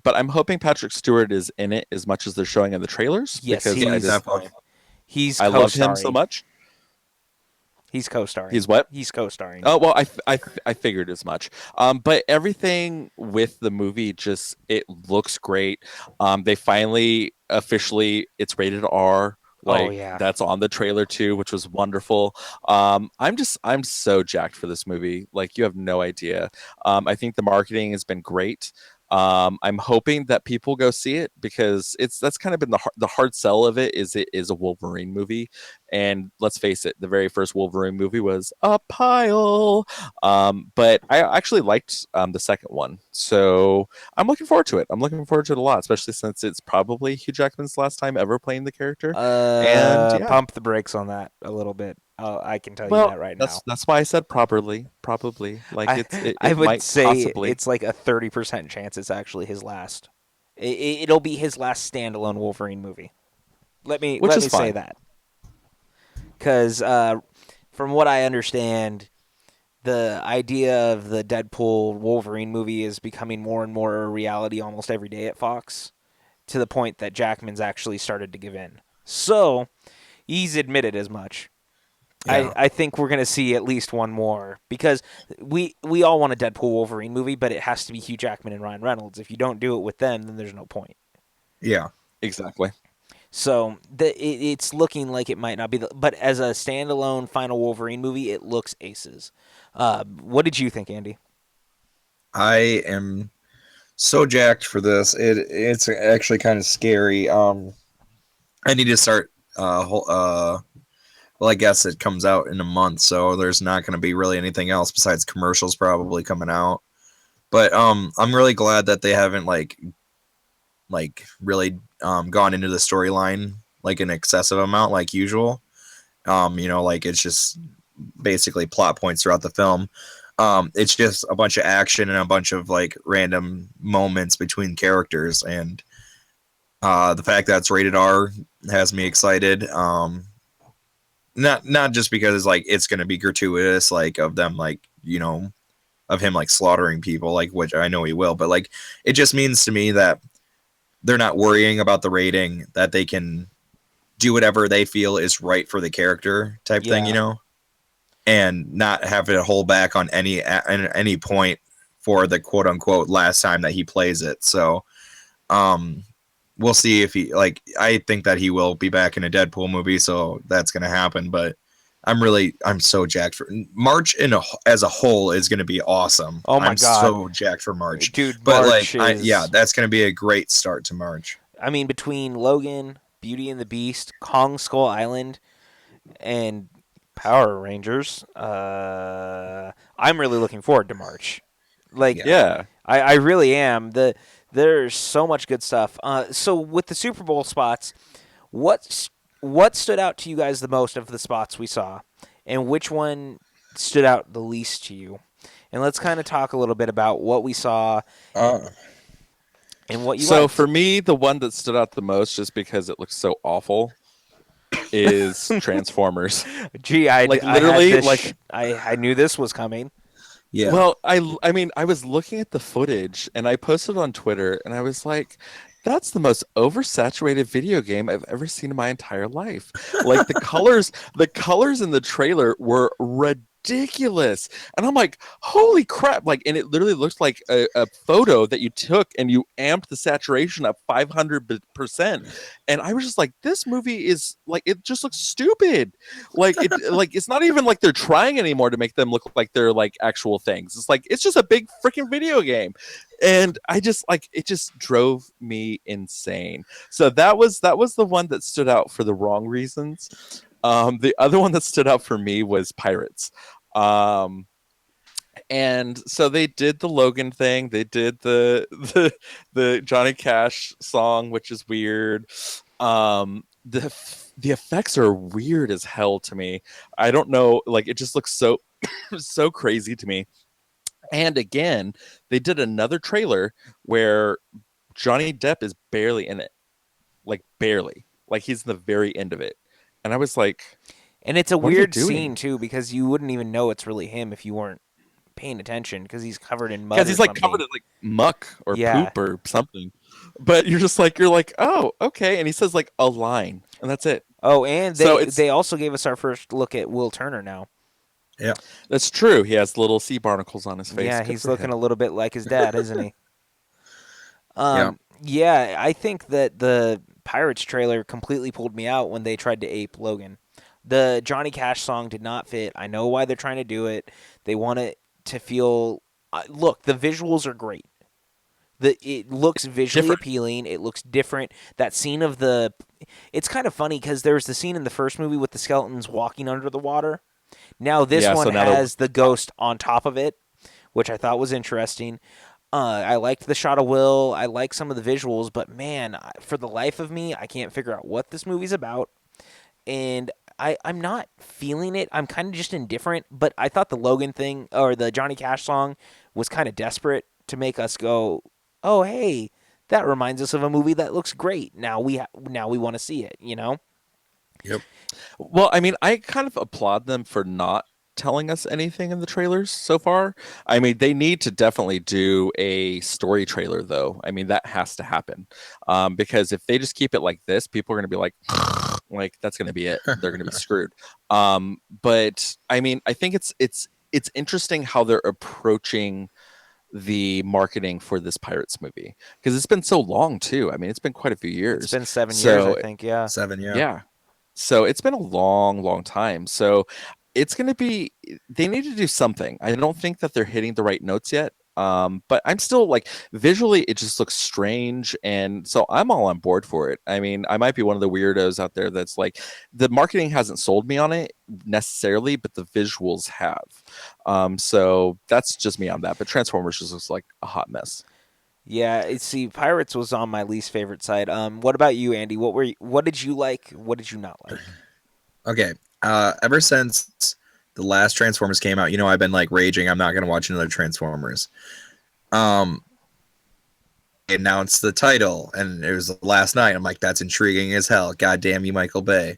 B: But I'm hoping Patrick Stewart is in it as much as they're showing in the trailers
A: Yes,
B: because
C: Yeah,
A: he's
C: definitely.
A: he's
B: I love him so
A: co-starring.
B: much.
A: He's co-starring.
B: He's what?
A: He's co-starring.
B: Oh well, I figured as much. But everything with the movie just it looks great. They finally officially it's rated R.
A: Oh
B: Like
A: yeah.
B: that's on the trailer too, which was wonderful. I'm so jacked for this movie. Like you have no idea. I think the marketing has been great. I'm hoping that people go see it because that's kind of been the hard sell of it is a Wolverine movie, and let's face it, the very first Wolverine movie was a pile. But I actually liked the second one, so I'm looking forward to it. I'm looking forward to it a lot, especially since it's probably Hugh Jackman's last time ever playing the character. And yeah,
A: Pump the brakes on that a little bit. I can tell you
B: well,
A: that right now.
B: that's why I said probably. Like
A: I
B: it
A: would
B: might
A: say
B: possibly.
A: it's like a 30% chance it's actually his last. It'll be his last standalone Wolverine movie.
B: Which
A: Let
B: is
A: me say
B: fine.
A: that because from what I understand, the idea of the Deadpool Wolverine movie is becoming more and more a reality almost every day at Fox, to the point that Jackman's actually started to give in. So he's admitted as much.
C: Yeah.
A: I think we're gonna see at least one more because we all want a Deadpool Wolverine movie, but it has to be Hugh Jackman and Ryan Reynolds. If you don't do it with them, then there's no point.
C: Yeah.
B: Exactly.
A: So it's looking like it might not be, but as a standalone final Wolverine movie, it looks aces. What did you think, Andy?
C: I am so jacked for this. It's actually kind of scary. I need to start. Well, I guess it comes out in a month, so there's not going to be really anything else besides commercials probably coming out. But I'm really glad that they haven't really gone into the storyline like an excessive amount like usual. Like it's just basically plot points throughout the film. It's just a bunch of action and a bunch of like random moments between characters, and the fact that it's rated R has me excited. Not just because like it's gonna be gratuitous, like of them, like of him like slaughtering people, like which I know he will, but like it just means to me that they're not worrying about the rating, that they can do whatever they feel is right for the character type thing,
A: Yeah.
C: and not have it hold back on any point for the quote unquote last time that he plays it. So um we'll see if he like I think that he will be back in a Deadpool movie, so that's gonna happen. But I'm so jacked for March as a whole is gonna be awesome.
A: Oh my
C: I'm
A: God,
C: so jacked for March.
A: dude,
C: But
A: March
C: like
A: is.
C: that's gonna be a great start to March.
A: I mean, between Logan, Beauty and the Beast, Kong Skull Island, and Power Rangers, I'm really looking forward to March. Like,
C: Yeah.
B: Yeah.
A: I really am. There's so much good stuff. So with the Super Bowl spots, what stood out to you guys the most of the spots we saw, and which one stood out the least to you? And let's kind of talk a little bit about what we saw
C: Uh,
A: and what you
B: So
A: liked.
B: for me, the one that stood out the most, just because it looks so awful, is Transformers.
A: Gee,
B: Like
A: I had
B: literally,
A: this.
B: like
A: I knew this was coming.
C: yeah.
B: well, I mean, I was looking at the footage and I posted on Twitter and I was like, that's the most oversaturated video game I've ever seen in my entire life. Like the colors in the trailer were ridiculous. And I'm like, holy crap. Like, and it literally looks like a photo that you took and you amped the saturation up 500%. And I was just like, this movie is like, it just looks stupid. Like it's not even like they're trying anymore to make them look like they're like actual things. It's like it's just a big freaking video game. And I just like it just drove me insane. So that was the one that stood out for the wrong reasons. The other one that stood out for me was Pirates. Um, and so they did the Logan thing. They did the Johnny Cash song, which is weird. The effects are weird as hell to me. I don't know, like it just looks so so crazy to me. And again, they did another trailer where Johnny Depp is barely in it, like barely, like he's in the very end of it. And I was like,
A: And it's a
B: what are they
A: weird scene
B: doing?
A: too because you wouldn't even know it's really him if you weren't paying attention because he's covered in mud
B: Because
A: or
B: he's like covered
A: something.
B: in like muck or
A: Yeah.
B: poop or something. But you're like, oh, okay. And he says like a line, and that's it.
A: Oh, and
B: So
A: they also gave us our first look at Will Turner now.
C: Yeah.
B: that's true. He has little sea barnacles on his face.
A: Yeah,
B: Good
A: he's
B: for
A: looking
B: him.
A: a little bit like his dad, isn't he?
C: Yeah.
A: Yeah, I think that the Pirates trailer completely pulled me out when they tried to ape Logan. The Johnny Cash song did not fit. I know why they're trying to do it. They want it to feel. Look, the visuals are great. It looks visually
B: Different.
A: appealing. It looks different. That scene of the. It's kind of funny because there was the scene in the first movie with the skeletons walking under the water. Now this
B: Yeah.
A: one
B: So now they're
A: has the ghost on top of it, which I thought was interesting. I liked the shot of Will. I like some of the visuals, but man, for the life of me, I can't figure out what this movie's about. And I'm not feeling it. I'm kind of just indifferent. But I thought the Logan thing or the Johnny Cash song was kind of desperate to make us go, "Oh, hey, that reminds us of a movie that looks great. Now we want to see it." You know?
C: Yep.
B: Well, I mean, I kind of applaud them for not telling us anything in the trailers so far. I mean, they need to definitely do a story trailer, though. I mean, that has to happen because if they just keep it like this, people are going to be like that's going to be it. They're going to be screwed. But I mean, I think it's interesting how they're approaching the marketing for this Pirates movie because it's been so long too. I mean, it's been quite a few
A: It's
B: years.
A: been 7 years, I
B: So
A: think. Yeah.
C: 7, yeah.
B: yeah. So it's been a long, long time. So it's going to be, they need to do something. I don't think that they're hitting the right notes yet. But I'm still like visually, it just looks strange. And so I'm all on board for it. I mean, I might be one of the weirdos out there that's like, the marketing hasn't sold me on it necessarily, but the visuals have. So that's just me on that. But Transformers just looks like a hot mess.
A: Yeah, see, Pirates was on my least favorite side. What about you, Andy? What did you like? What did you not like?
C: Okay. Ever since the last Transformers came out, I've been like raging. I'm not gonna watch another Transformers. Um, they announced the title, and it was last night. I'm like, that's intriguing as hell. God damn you, Michael Bay.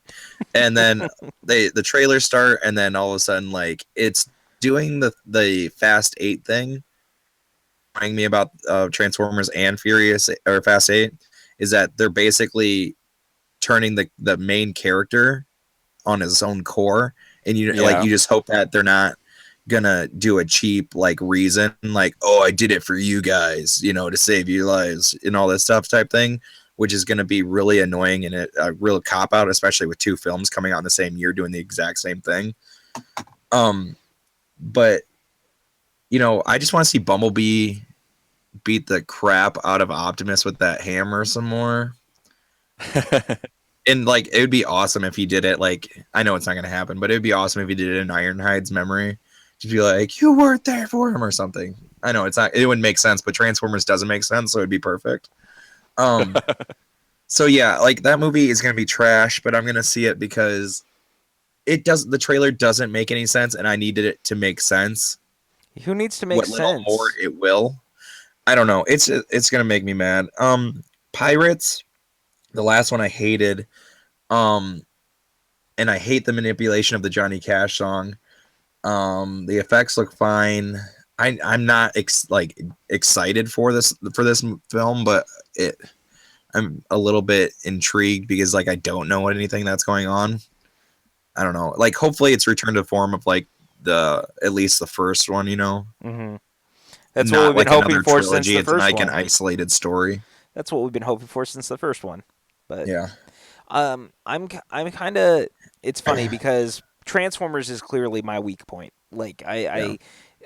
C: And then the trailers start, and then all of a sudden, like it's doing the Fast 8 thing. Reminding me about Transformers and Furious or Fast 8 is that they're basically turning the main character on his own core, and
B: Yeah.
C: you just hope that they're not gonna do a cheap like reason, like, oh, I did it for you guys, to save your lives and all this stuff type thing, which is gonna be really annoying and a real cop out, especially with two films coming out in the same year doing the exact same thing. But I just want to see Bumblebee beat the crap out of Optimus with that hammer some more. And like it would be awesome if he did it. Like I know it's not gonna happen, but it'd be awesome if he did it in Ironhide's memory. To be like, you weren't there for him or something. I know it's not. It wouldn't make sense, but Transformers doesn't make sense, so it'd be perfect. Um. So yeah, like that movie is gonna be trash, but I'm gonna see it because it does. The trailer doesn't make any sense, and I needed it to make sense.
A: Who needs to make
C: What little
A: sense?
C: more it will. I don't know. It's gonna make me mad. Pirates. The last one I hated. Um, and I hate the manipulation of the Johnny Cash song. The effects look fine. I'm not excited for this film, but I'm a little bit intrigued because like I don't know anything that's going on. I don't know. Like hopefully it's returned to form of like the at least the first one,
A: Mm-hmm. That's what
C: not
A: we've been
C: like
A: hoping
C: another
A: for since
C: trilogy.
A: the
C: It's
A: first
C: like an
A: one.
C: isolated story.
A: That's what we've been hoping for since the first one. But
C: Yeah.
A: I'm kind of. It's funny because Transformers is clearly my weak point. Like
C: Yeah.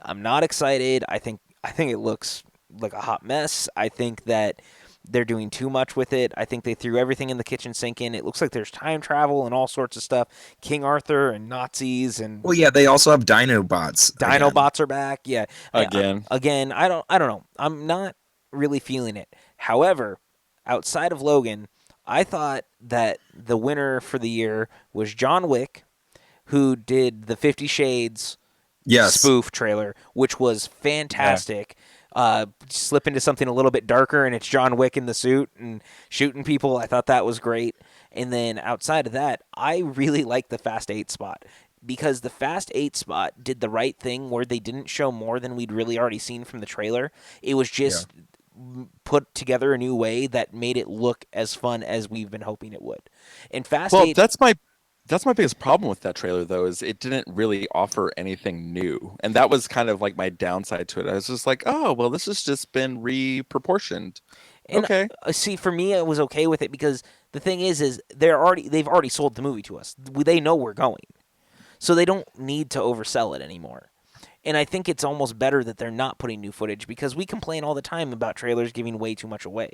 A: I'm not excited. I think it looks like a hot mess. I think that they're doing too much with it. I think they threw everything in the kitchen sink in. It looks like there's time travel and all sorts of stuff. King Arthur and Nazis and
C: Well, yeah, they also have Dinobots again.
A: Dinobots are back. Yeah.
B: Again.
A: Again, I don't know. I'm not really feeling it. However, outside of Logan, I thought that the winner for the year was John Wick, who did the 50 Shades
C: Yes.
A: spoof trailer, which was
B: Yeah.
A: fantastic. Slip into something a little bit darker, and it's John Wick in the suit and shooting people. I thought that was great. And then outside of that, I really like the Fast 8 spot because the Fast 8 spot did the right thing where they didn't show more than we'd really already seen from the trailer. It was just put together a new way that made it look as fun as we've been hoping it would. And Fast
B: Well,
A: 8
B: that's my biggest problem with that trailer though, is it didn't really offer anything new. And that was kind of like my downside to it. I was just like, "Oh, well, this has just been reproportioned."
A: And
B: Okay.
A: see, for me, I was okay with it because the thing is they've already sold the movie to us. They know we're going, so they don't need to oversell it anymore. And I think it's almost better that they're not putting new footage because we complain all the time about trailers giving way too much away.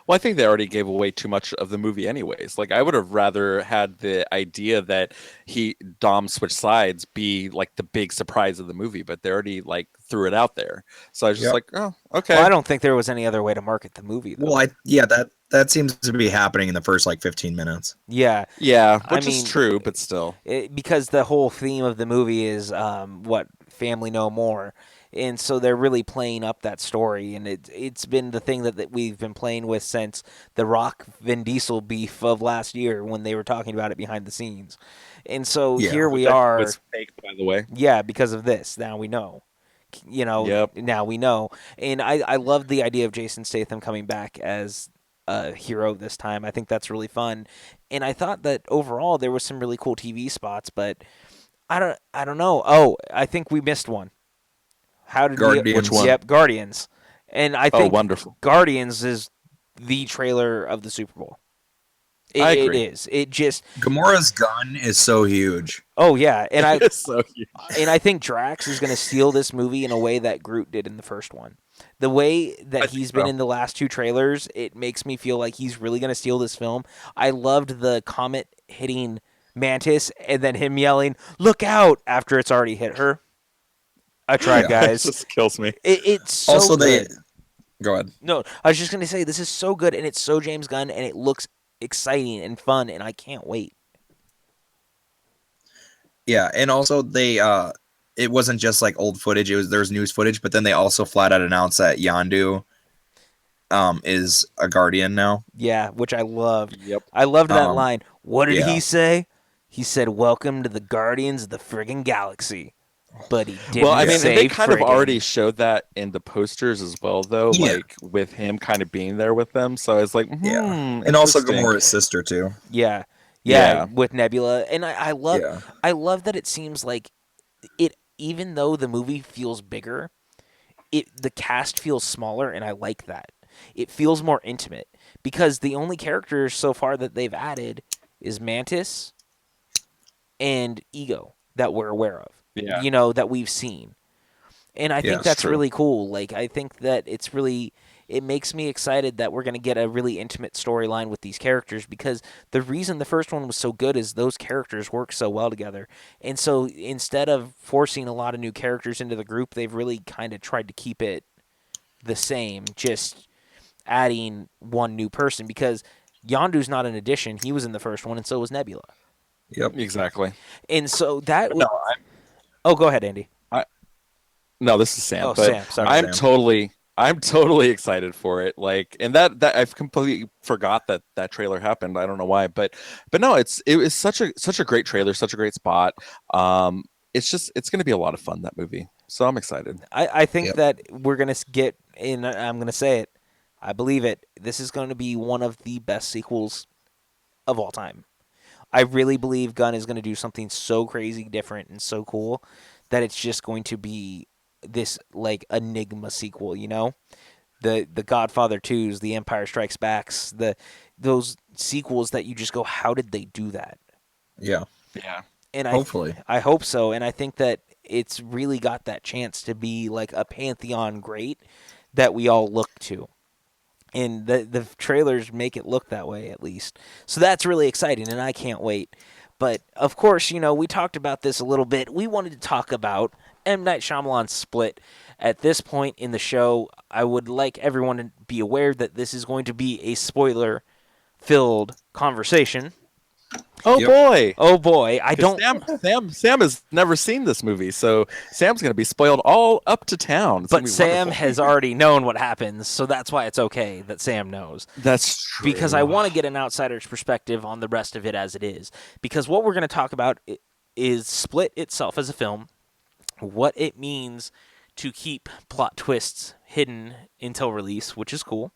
B: Well, I think they already gave away too much of the movie anyways. Like I would have rather had the idea that Dom switched sides be like the big surprise of the movie, but they already like threw it out there. So I was just
C: Yep.
B: like, "Oh,
A: Well, I
B: okay."
A: don't think there was any other way to market the movie
C: Well,
A: though.
C: that seems to be happening in the first like 15 minutes.
A: Yeah,
B: Yeah,
A: I
B: which is
A: mean,
B: true, but still.
A: because the whole theme of the movie is what family no more, and so they're really playing up that story, and it's been the thing that we've been playing with since the Rock Vin Diesel beef of last year when they were talking about it behind the scenes, and so
C: Yeah.
A: here we
B: That
A: are.
B: was fake, by the way.
A: Yeah, because of this. Now we know.
B: Yep.
A: Now we know. And I love the idea of Jason Statham coming back as a hero this time. I think that's really fun. And I thought that overall there was some really cool TV spots, but I don't know. Oh, I think we missed one. How did we
B: Which
C: Guardians.
B: one?
A: Yep, Guardians. And I
B: Oh,
A: think
B: wonderful.
A: Guardians is the trailer of the Super Bowl.
B: I
A: It
B: agree.
A: is. It just
C: Gamora's gun is so huge.
A: oh yeah,
B: It's so huge.
A: and I think Drax is going to steal this movie in a way that Groot did in the first one. The way
B: I
A: that
B: think
A: he's been
B: so.
A: in the last two trailers, it makes me feel like he's really going to steal this film. I loved the comet hitting Mantis and then him yelling, "Look out!" after it's already hit her. I tried,
C: Yeah.
B: It
A: guys.
B: just kills me.
A: It's so
C: Also,
A: good.
C: go ahead.
A: No, I was just going to say this is so good and it's so James Gunn and it looks exciting and fun and I can't wait.
C: Yeah, and also they it wasn't just like old footage, there's news footage, but then they also flat out announced that Yondu is a guardian now.
A: Yeah, which I loved.
B: Yep.
A: I loved that
C: Um
A: line. What did he
C: yeah.
A: say? He said, "Welcome to the Guardians of the friggin' Galaxy." But he
B: Well, I
A: didn't
C: Yeah.
B: mean, and they
A: say
B: kind of already
A: friggin'.
B: showed that in the posters as well, though,
C: Yeah.
B: like with him kind of being there with them. So I was like,
C: Yeah. And also
B: interesting.
C: Gamora's sister too.
A: Yeah, yeah,
B: Yeah.
A: with Nebula, and
C: Yeah.
A: I love that it seems like it. Even though the movie feels bigger, the cast feels smaller, and I like that. It feels more intimate because the only characters so far that they've added is Mantis and Ego that we're aware of.
B: Yeah.
A: That we've seen. And I
C: Yeah.
A: think
B: It's
A: that's
B: true.
A: really cool. Like I think that it makes me excited that we're going to get a really intimate storyline with these characters because the reason the first one was so good is those characters work so well together. And so instead of forcing a lot of new characters into the group, they've really kind of tried to keep it the same, just adding one new person because Yondu's not an addition. He was in the first one and so was Nebula.
C: Yep.
B: Exactly.
A: And so
B: But no,
A: oh, go ahead, Andy.
B: I no, this is Sam,
A: Oh,
B: but
A: Sam, sorry.
B: I'm
C: Sam.
B: totally excited for it. Like, and that I've completely forgot that trailer happened. I don't know why, but no, it was such a great trailer, such a great spot. It's going to be a lot of fun, that movie. So I'm excited.
A: I think
C: Yep.
A: that we're going to get, and I'm going to say it, I believe it. This is going to be one of the best sequels of all time. I really believe Gunn is going to do something so crazy different and so cool that it's just going to be this like enigma sequel, The Godfather 2s, The Empire Strikes Backs, those sequels that you just go, how did they do that?
C: Yeah.
B: Yeah.
A: And
C: Hopefully.
A: I hope so, and I think that it's really got that chance to be like a pantheon great that we all look to. And the trailers make it look that way at least. So that's really exciting and I can't wait. But of course, we talked about this a little bit. We wanted to talk about M. Night Shyamalan's Split. At this point in the show, I would like everyone to be aware that this is going to be a spoiler filled conversation.
B: Oh
C: Yep.
B: boy.
A: Oh boy, I
B: Because
A: don't.
B: Sam has never seen this movie, so Sam's going to be spoiled all up to town. It's
A: But
B: going to be
A: Sam
B: wonderful.
A: has already known what happens, so that's why it's okay that Sam knows.
B: That's true.
A: Because I want to get an outsider's perspective on the rest of it as it is. Because what we're going to talk about is Split itself as a film, what it means to keep plot twists hidden until release, which is cool,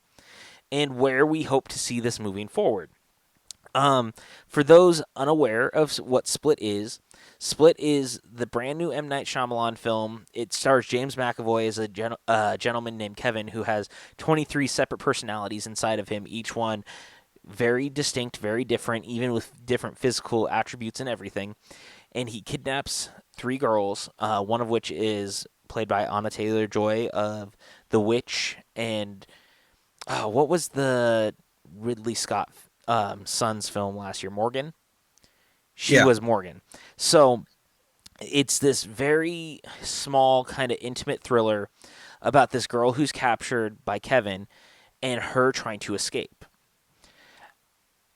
A: and where we hope to see this moving forward. For those unaware of what Split is the brand new M. Night Shyamalan film. It stars James McAvoy as a gentleman named Kevin who has 23 separate personalities inside of him, each one very distinct, very different, even with different physical attributes and everything. And he kidnaps three girls, one of which is played by Anna Taylor-Joy of The Witch and what was the Ridley Scott son's film last year? Morgan? She
C: Yeah.
A: was Morgan. So it's this very small, kind of intimate thriller about this girl who's captured by Kevin and her trying to escape.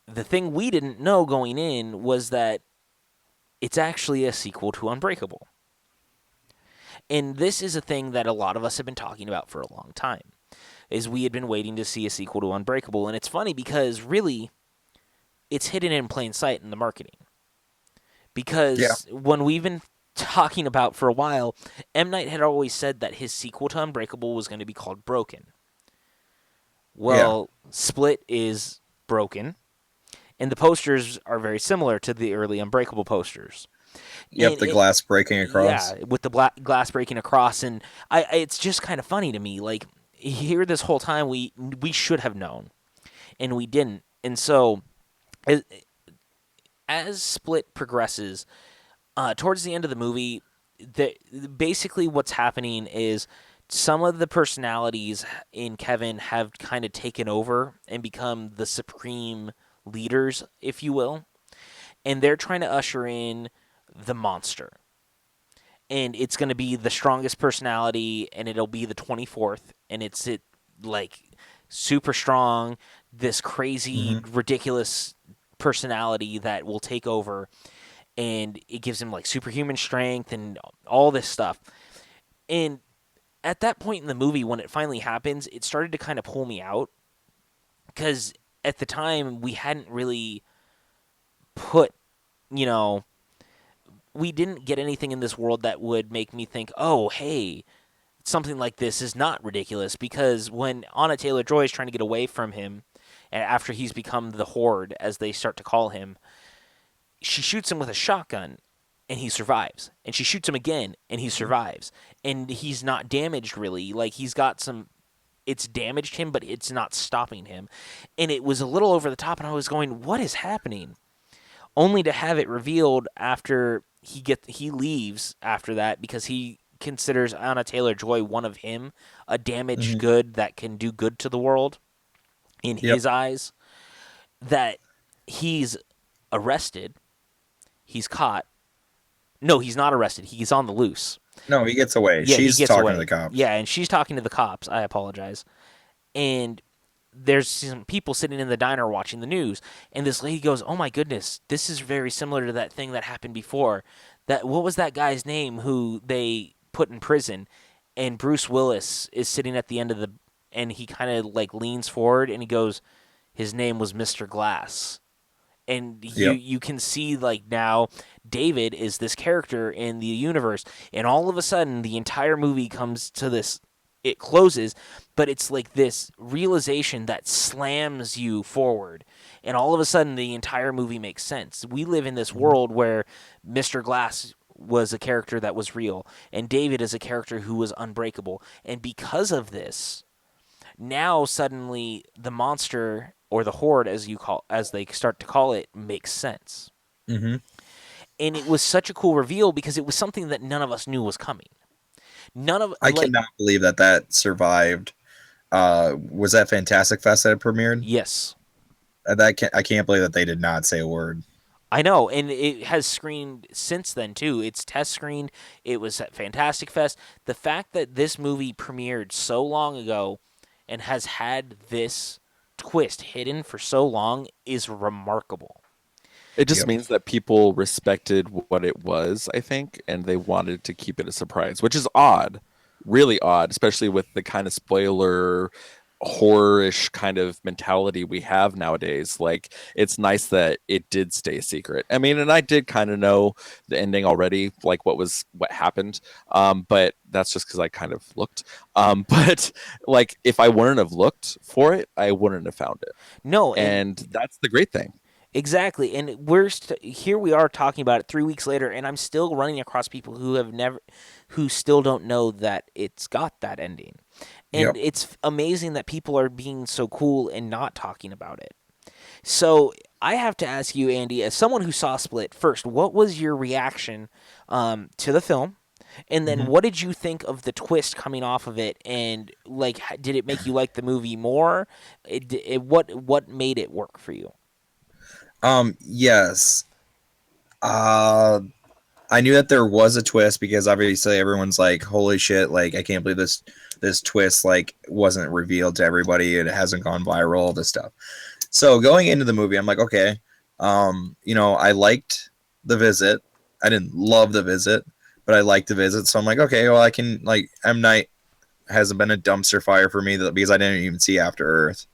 A: The thing we didn't know going in was that it's actually a sequel to Unbreakable. And this is a thing that a lot of us have been talking about for a long time. Is we had been waiting to see a sequel to Unbreakable, and it's funny because really it's hidden in plain sight in the marketing. Because when we've been talking about for a while, M. Night had always said that his sequel to Unbreakable was going to be called Broken. Well, Split is Broken, and the posters are very similar to the early Unbreakable posters.
C: Yep,
A: And
C: the glass breaking across.
A: Yeah, with the glass breaking across, and it's just kind of funny to me. Like here, this whole time we should have known, and we didn't. And so, as Split progresses, towards the end of the movie, basically what's happening is some of the personalities in Kevin have kind of taken over and become the supreme leaders, if you will, and they're trying to usher in the monster. And it's going to be the strongest personality, and it'll be the 24th, and it's like super strong, this crazy, ridiculous personality that will take over. and it gives him like superhuman strength and all this stuff. And at that point in the movie, when it finally happens, it started to kind of pull me out because at the time we hadn't really put, you know, we didn't get anything in this world that would make me think, oh, hey, something like this is not ridiculous. Because when Anna Taylor-Joy is trying to get away from him, and after he's become the Horde, as they start to call him, she shoots him with a shotgun, and he survives. And she shoots him again, and he survives. And he's not damaged, really. Like, he's got some... It's damaged him, but it's not stopping him. And it was a little over the top, and I was going, what is happening? Only to have it revealed after he leaves after that, because he considers Anna Taylor-Joy one of him, a damaged good that can do good to the world in his eyes, that he's arrested, he's caught. No, he's not arrested. He's on the loose.
C: No, he gets away.
A: Yeah,
C: She's
A: he gets
C: talking
A: away.
C: to the cops.
A: Yeah, and she's talking to the cops. I apologize. And there's some people sitting in the diner watching the news, and this lady goes, "Oh my goodness, this is very similar to that thing that happened before. What was that guy's name who they put in prison?" And Bruce Willis is sitting at the end of and he kind of like leans forward and he goes, "His name was Mr. Glass." And you can see like now David is this character in the universe, and all of a sudden the entire movie comes to this. It closes, but it's like this realization that slams you forward, and all of a sudden the entire movie makes sense. We live in this world where Mr. Glass was a character that was real, and David is a character who was unbreakable, and because of this, now suddenly the monster or the Horde, as they start to call it, makes sense.
C: Mm-hmm.
A: And it was such a cool reveal because it was something that none of us knew was coming.
C: I cannot believe that survived. Was that Fantastic Fest that it premiered?
A: Yes.
C: I can't believe that they did not say a word.
A: I know, and it has screened since then too. It's test screened. It was at Fantastic Fest. The fact that this movie premiered so long ago and has had this twist hidden for so long is remarkable.
B: It just means that people respected what it was, I think, and they wanted to keep it a surprise, which is odd, really odd, especially with the kind of spoiler horror-ish kind of mentality we have nowadays. Like, it's nice that it did stay a secret. I mean, and I did kind of know the ending already, like what happened, but that's just because I kind of looked. But like, if I wouldn't have looked for it, I wouldn't have found it.
A: No,
B: and that's the great thing.
A: Exactly, and here we are talking about it 3 weeks later, and I'm still running across people who still don't know that it's got that ending, and it's amazing that people are being so cool and not talking about it. So I have to ask you, Andy, as someone who saw Split first, what was your reaction to the film, and then what did you think of the twist coming off of it, and like, did it make you like the movie more? What made it work for you?
C: Yes. I knew that there was a twist because obviously everyone's like, holy shit, like, I can't believe this twist, like, wasn't revealed to everybody. It hasn't gone viral, all this stuff. So going into the movie, I'm like, okay, I liked The Visit. I didn't love The Visit, but I liked The Visit. So I'm like, okay, well, I can, like, M. Night hasn't been a dumpster fire for me because I didn't even see After Earth.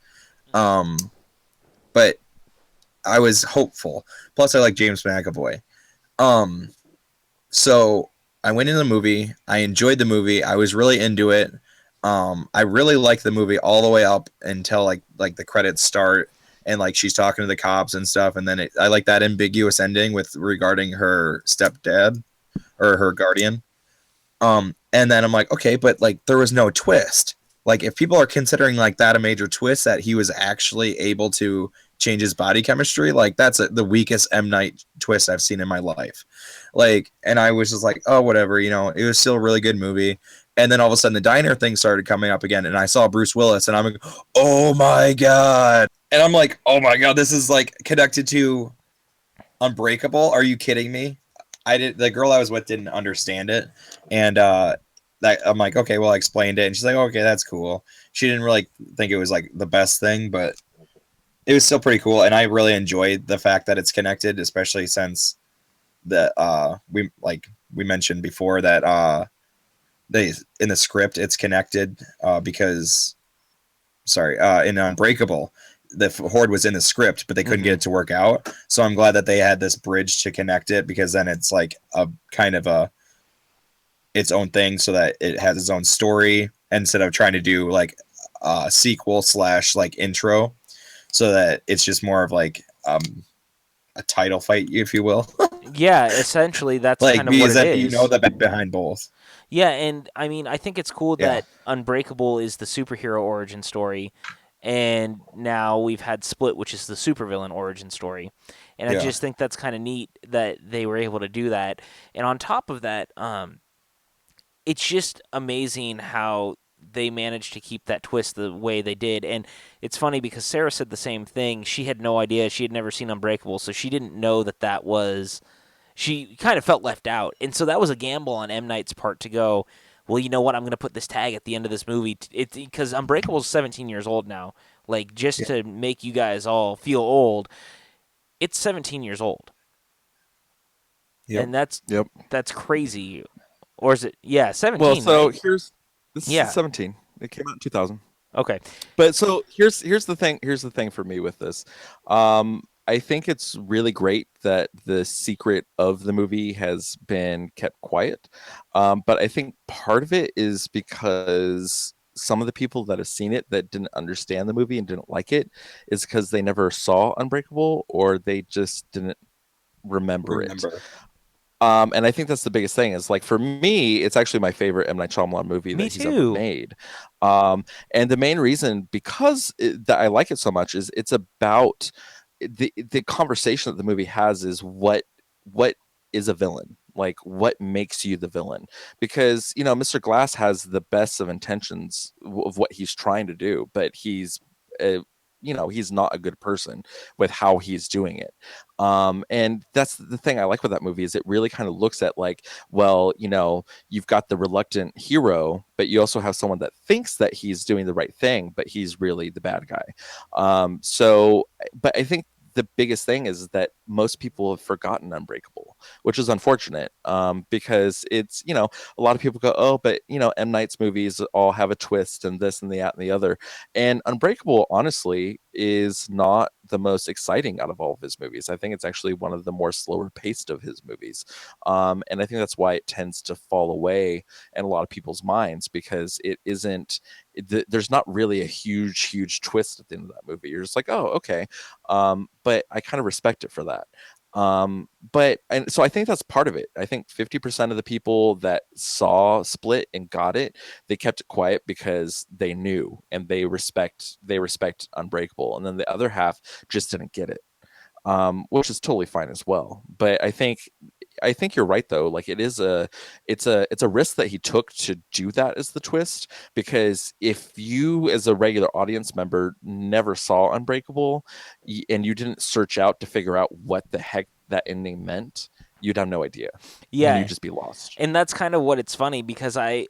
C: But I was hopeful. Plus, I like James McAvoy. So I went into the movie. I enjoyed the movie. I was really into it. I really liked the movie all the way up until like the credits start and like she's talking to the cops and stuff. And then I like that ambiguous ending regarding her stepdad or her guardian. And then I'm like, okay, but like there was no twist. Like if people are considering like that a major twist that he was actually able to change his body chemistry, like that's the weakest M. Night twist I've seen in my life. Like, and I was just like, oh, whatever, it was still a really good movie. And then all of a sudden the diner thing started coming up again, and I saw Bruce Willis, and I'm like, oh my god. And I'm like, oh my god, this is like connected to Unbreakable. Are you kidding me? The girl I was with didn't understand it, and I'm like, okay, well, I explained it, and she's like, okay, that's cool. She didn't really think it was like the best thing, but it was still pretty cool, and I really enjoyed the fact that it's connected, especially since that we mentioned before that they in the script it's connected because in Unbreakable the Horde was in the script, but they couldn't get it to work out. So I'm glad that they had this bridge to connect it, because then it's like a kind of a its own thing, so that it has its own story instead of trying to do like a sequel slash like intro, so that it's just more of like a title fight, if you will.
A: Yeah, essentially that's
C: Like
A: kind of what
C: because
A: it
C: then you know
A: is.
C: the behind both.
A: Yeah, and I mean, I think it's cool
C: Yeah.
A: that Unbreakable is the superhero origin story, and now we've had Split, which is the supervillain origin story. And I
C: Yeah.
A: just think that's kind of neat that they were able to do that. And on top of that, it's just amazing how they managed to keep that twist the way they did. And it's funny because Sarah said the same thing. She had no idea. She had never seen Unbreakable, so she didn't know that was. She kind of felt left out. And so that was a gamble on M. Night's part to go, well, you know what? I'm going to put this tag at the end of this movie. It's because Unbreakable's 17 years old now. Like, just
C: Yeah.
A: to make you guys all feel old, it's 17 years old.
C: Yep.
A: And that's
B: Yep.
A: that's crazy. Or is it? Yeah,
B: Well,
A: 17,
B: so
A: right?
B: this is
A: Yeah.
B: 17. It came out in 2000.
A: Okay.
B: But so here's the thing. Here's the thing for me with this. I think it's really great that the secret of the movie has been kept quiet. But I think part of it is because some of the people that have seen it that didn't understand the movie and didn't like it is because they never saw Unbreakable, or they just didn't remember it.
C: Remember.
B: And I think that's the biggest thing is like for me, it's actually my favorite M. Night Shyamalan movie
A: Me
B: that he's ever
A: too.
B: made. And the main reason that I like it so much is it's about the conversation that the movie has is what is a villain? Like what makes you the villain? Because Mr. Glass has the best of intentions of what he's trying to do, but uh, he's not a good person with how he's doing it. And that's the thing I like with that movie is it really kind of looks at like, well, you've got the reluctant hero, but you also have someone that thinks that he's doing the right thing, but he's really the bad guy. But I think the biggest thing is that most people have forgotten Unbreakable, which is unfortunate, because it's, a lot of people go, oh, but, M. Night's movies all have a twist and this and that and the other. And Unbreakable, honestly, is not the most exciting out of all of his movies. I think it's actually one of the more slower paced of his movies. And I think that's why it tends to fall away in a lot of people's minds, because it isn't, there's not really a huge twist at the end of that movie. You're just like, oh, okay. But I kind of respect it for that. And so I think that's part of it. I think 50% of the people that saw Split and got it, they kept it quiet because they knew and they respect Unbreakable, and then the other half just didn't get it, which is totally fine as well. But I think you're right though. Like it's a risk that he took to do that as the twist, because if you as a regular audience member never saw Unbreakable and you didn't search out to figure out what the heck that ending meant, you'd have no idea and you'd
A: Yeah.
B: just be lost.
A: And that's kind of what it's funny because I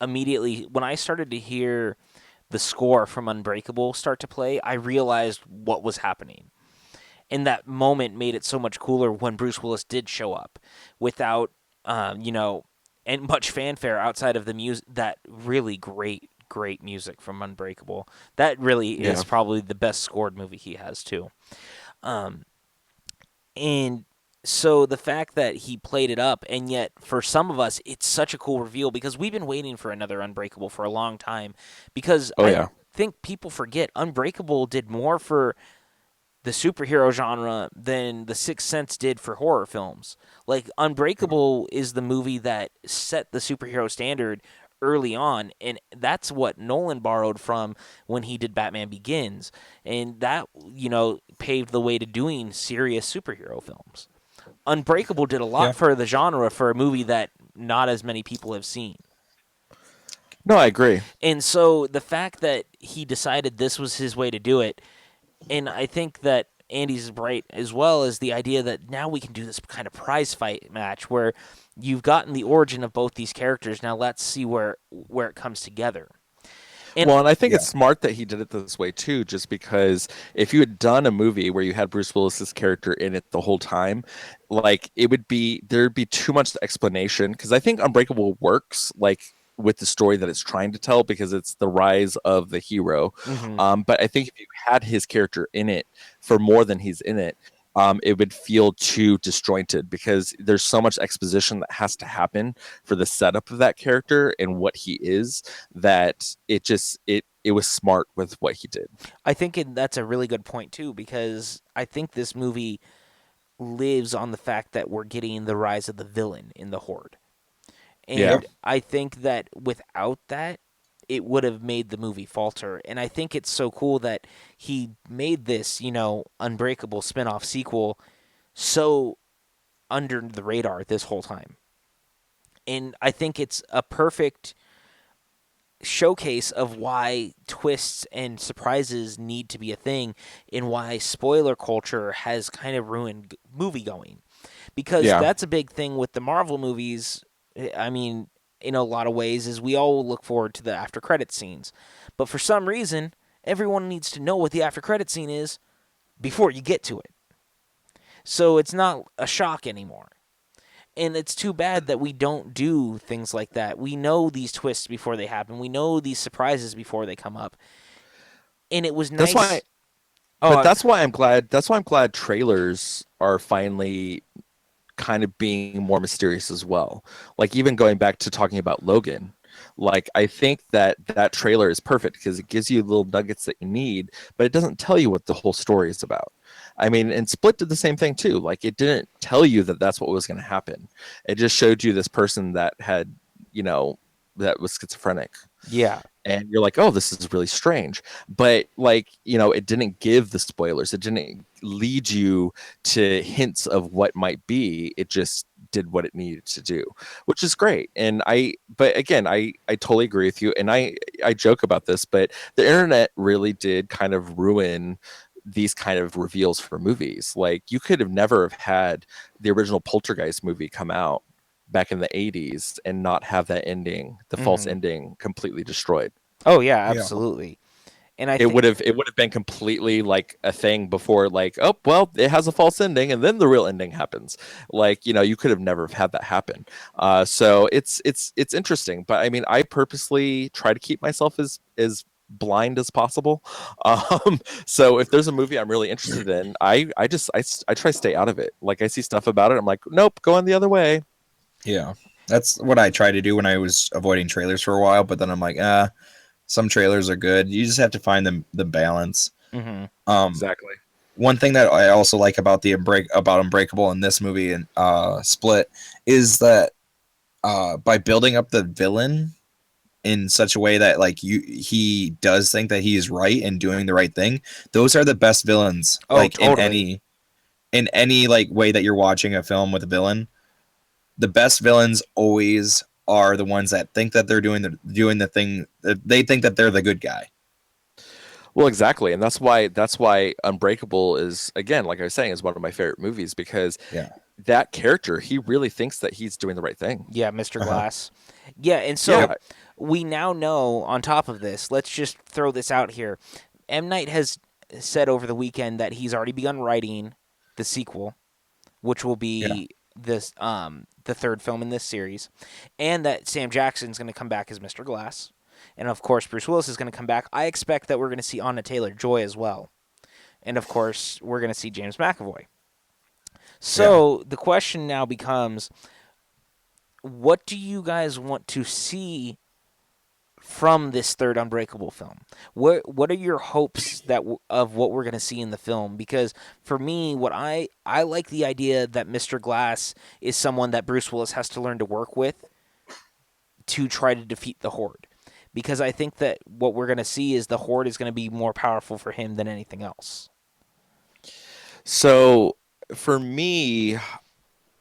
A: immediately when I started to hear the score from Unbreakable start to play, I realized what was happening. And that moment made it so much cooler when Bruce Willis did show up without, and much fanfare outside of the music, that really great music from Unbreakable. That really is
B: Yeah.
A: probably the best scored movie he has, too. Um, and so the fact that he played it up, and yet for some of us, it's such a cool reveal because we've been waiting for another Unbreakable for a long time. Because
B: Oh
A: I
B: yeah.
A: think people forget Unbreakable did more for the superhero genre than The Sixth Sense did for horror films. Like Unbreakable is the movie that set the superhero standard early on, and that's what Nolan borrowed from when he did Batman Begins, and that paved the way to doing serious superhero films. Unbreakable did a lot
C: Yeah.
A: for the genre for a movie that not as many people have seen.
B: No, I agree.
A: And so the fact that he decided this was his way to do it, and I think that Andy's right as well as the idea that now we can do this kind of prize fight match where you've gotten the origin of both these characters. Now let's see where it comes together. And
B: Well, and I think
C: Yeah.
B: it's smart that he did it this way too, just because if you had done a movie where you had Bruce Willis's character in it the whole time, like it would be there'd be too much explanation. Because I think Unbreakable works like with the story that it's trying to tell because it's the rise of the hero.
A: mhm.
B: But I think if you had his character in it for more than he's in it, it would feel too disjointed because there's so much exposition that has to happen for the setup of that character and what he is that it was smart with what he did.
A: I think that's a really good point too, because I think this movie lives on the fact that we're getting the rise of the villain in the Horde.
B: Yeah.
A: And I think that without that, it would have made the movie falter. And I think it's so cool that he made this, Unbreakable spin-off sequel so under the radar this whole time. And I think it's a perfect showcase of why twists and surprises need to be a thing and why spoiler culture has kind of ruined movie going. Because
B: Yeah.
A: that's a big thing with the Marvel movies. I mean, in a lot of ways, is we all look forward to the after credit scenes. But for some reason, everyone needs to know what the after credit scene is before you get to it. So it's not a shock anymore. And it's too bad that we don't do things like that. We know these twists before they happen. We know these surprises before they come up. And it was
B: That's why
A: nice.
B: but
A: Oh,
B: that's why I'm glad trailers are finally kind of being more mysterious as well. Like even going back to talking about Logan, like I think that that trailer is perfect because it gives you little nuggets that you need, but it doesn't tell you what the whole story is about. I mean, and Split did the same thing too. Like it didn't tell you that that's what was going to happen. It just showed you this person that had, you know, that was schizophrenic
A: yeah.
B: and you're like, oh, this is really strange. But like, you know, it didn't give the spoilers. It didn't lead you to hints of what might be. It just did what it needed to do, which is great. And but again, I totally agree with you. And I joke about this, but the internet really did kind of ruin these kind of reveals for movies. Like you could have never have had the original Poltergeist movie come out back in the 80s and not have that ending, the false
A: Hmm.
B: ending completely destroyed.
A: Oh, yeah,
C: Yeah.
A: absolutely. And I
B: It
A: think,
B: would have been completely like a thing before like, oh, well, it has a false ending and then the real ending happens. Like, you know, you could have never had that happen. So it's interesting, but I mean, I purposely try to keep myself as blind as possible. So if there's a movie I'm really interested in, I try to stay out of it. Like I see stuff about it, I'm like, nope, going the other way.
C: Yeah. That's what I tried to do when I was avoiding trailers for a while, but then I'm like, some trailers are good. You just have to find the balance.
A: hmm
C: Um,
B: Exactly.
C: one thing that I also like about about Unbreakable in this movie and Split is that by building up the villain in such a way that like he does think that he is right and doing the right thing, those are the best villains.
A: oh,
C: Like
A: totally.
C: in any like way that you're watching a film with a villain, the best villains always are the ones that think that they're doing the thing that they think that they're the good guy.
B: Well, exactly, and that's why Unbreakable is, again, like I was saying, is one of my favorite movies because
C: Yeah.
B: that character, he really thinks that he's doing the right thing.
A: Yeah, Mr.
C: Uh-huh.
A: Glass. Yeah, and so
B: Yeah,
A: we now know, on top of this, let's just throw this out here. M. Night has said over the weekend that he's already begun writing the sequel, which will
C: Yeah.
A: be the third film in this series, and that Sam Jackson's going to come back as Mr. Glass, and of course Bruce Willis is going to come back. I expect that we're going to see Anna Taylor-Joy as well, and of course we're going to see James McAvoy.
C: Yeah.
A: So the question now becomes, what do you guys want to see from this third Unbreakable film? What are your hopes of what we're going to see in the film? Because for me, what I like the idea that Mr. Glass is someone that Bruce Willis has to learn to work with to try to defeat the Horde. Because I think that what we're going to see is the Horde is going to be more powerful for him than anything else.
B: so for me,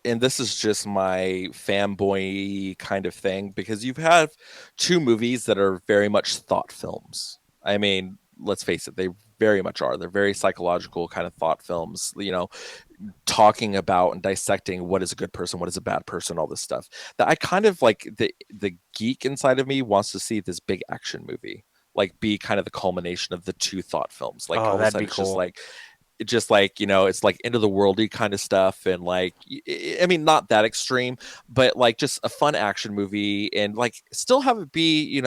B: and this is just my fanboy kind of thing, because you've had two movies that are very much thought films. I mean, let's face it, they very much are. They're very psychological kind of thought films, you know, talking about and dissecting what is a good person, what is a bad person, all this stuff. That I kind of like, the geek inside of me wants to see this big action movie. like be kind of the culmination of the two thought films. Like
A: Oh,
B: all of a
A: that'd
B: sudden
A: be
B: it's just
A: cool.
B: like it's like into the worldy kind of stuff, and like I mean, not that extreme, but like just a fun action movie, and like still have it be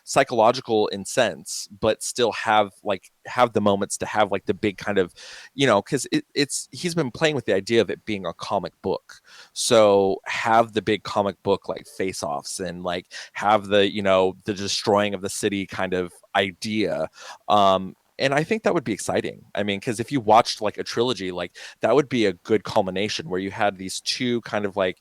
B: psychological in sense, but still have the moments to have like the big kind of because it's he's been playing with the idea of it being a comic book, so have the big comic book like face offs, and like have the destroying of the city kind of idea. And I think that would be exciting. I mean, because if you watched like a trilogy, like that would be a good culmination where you had these two kind of like,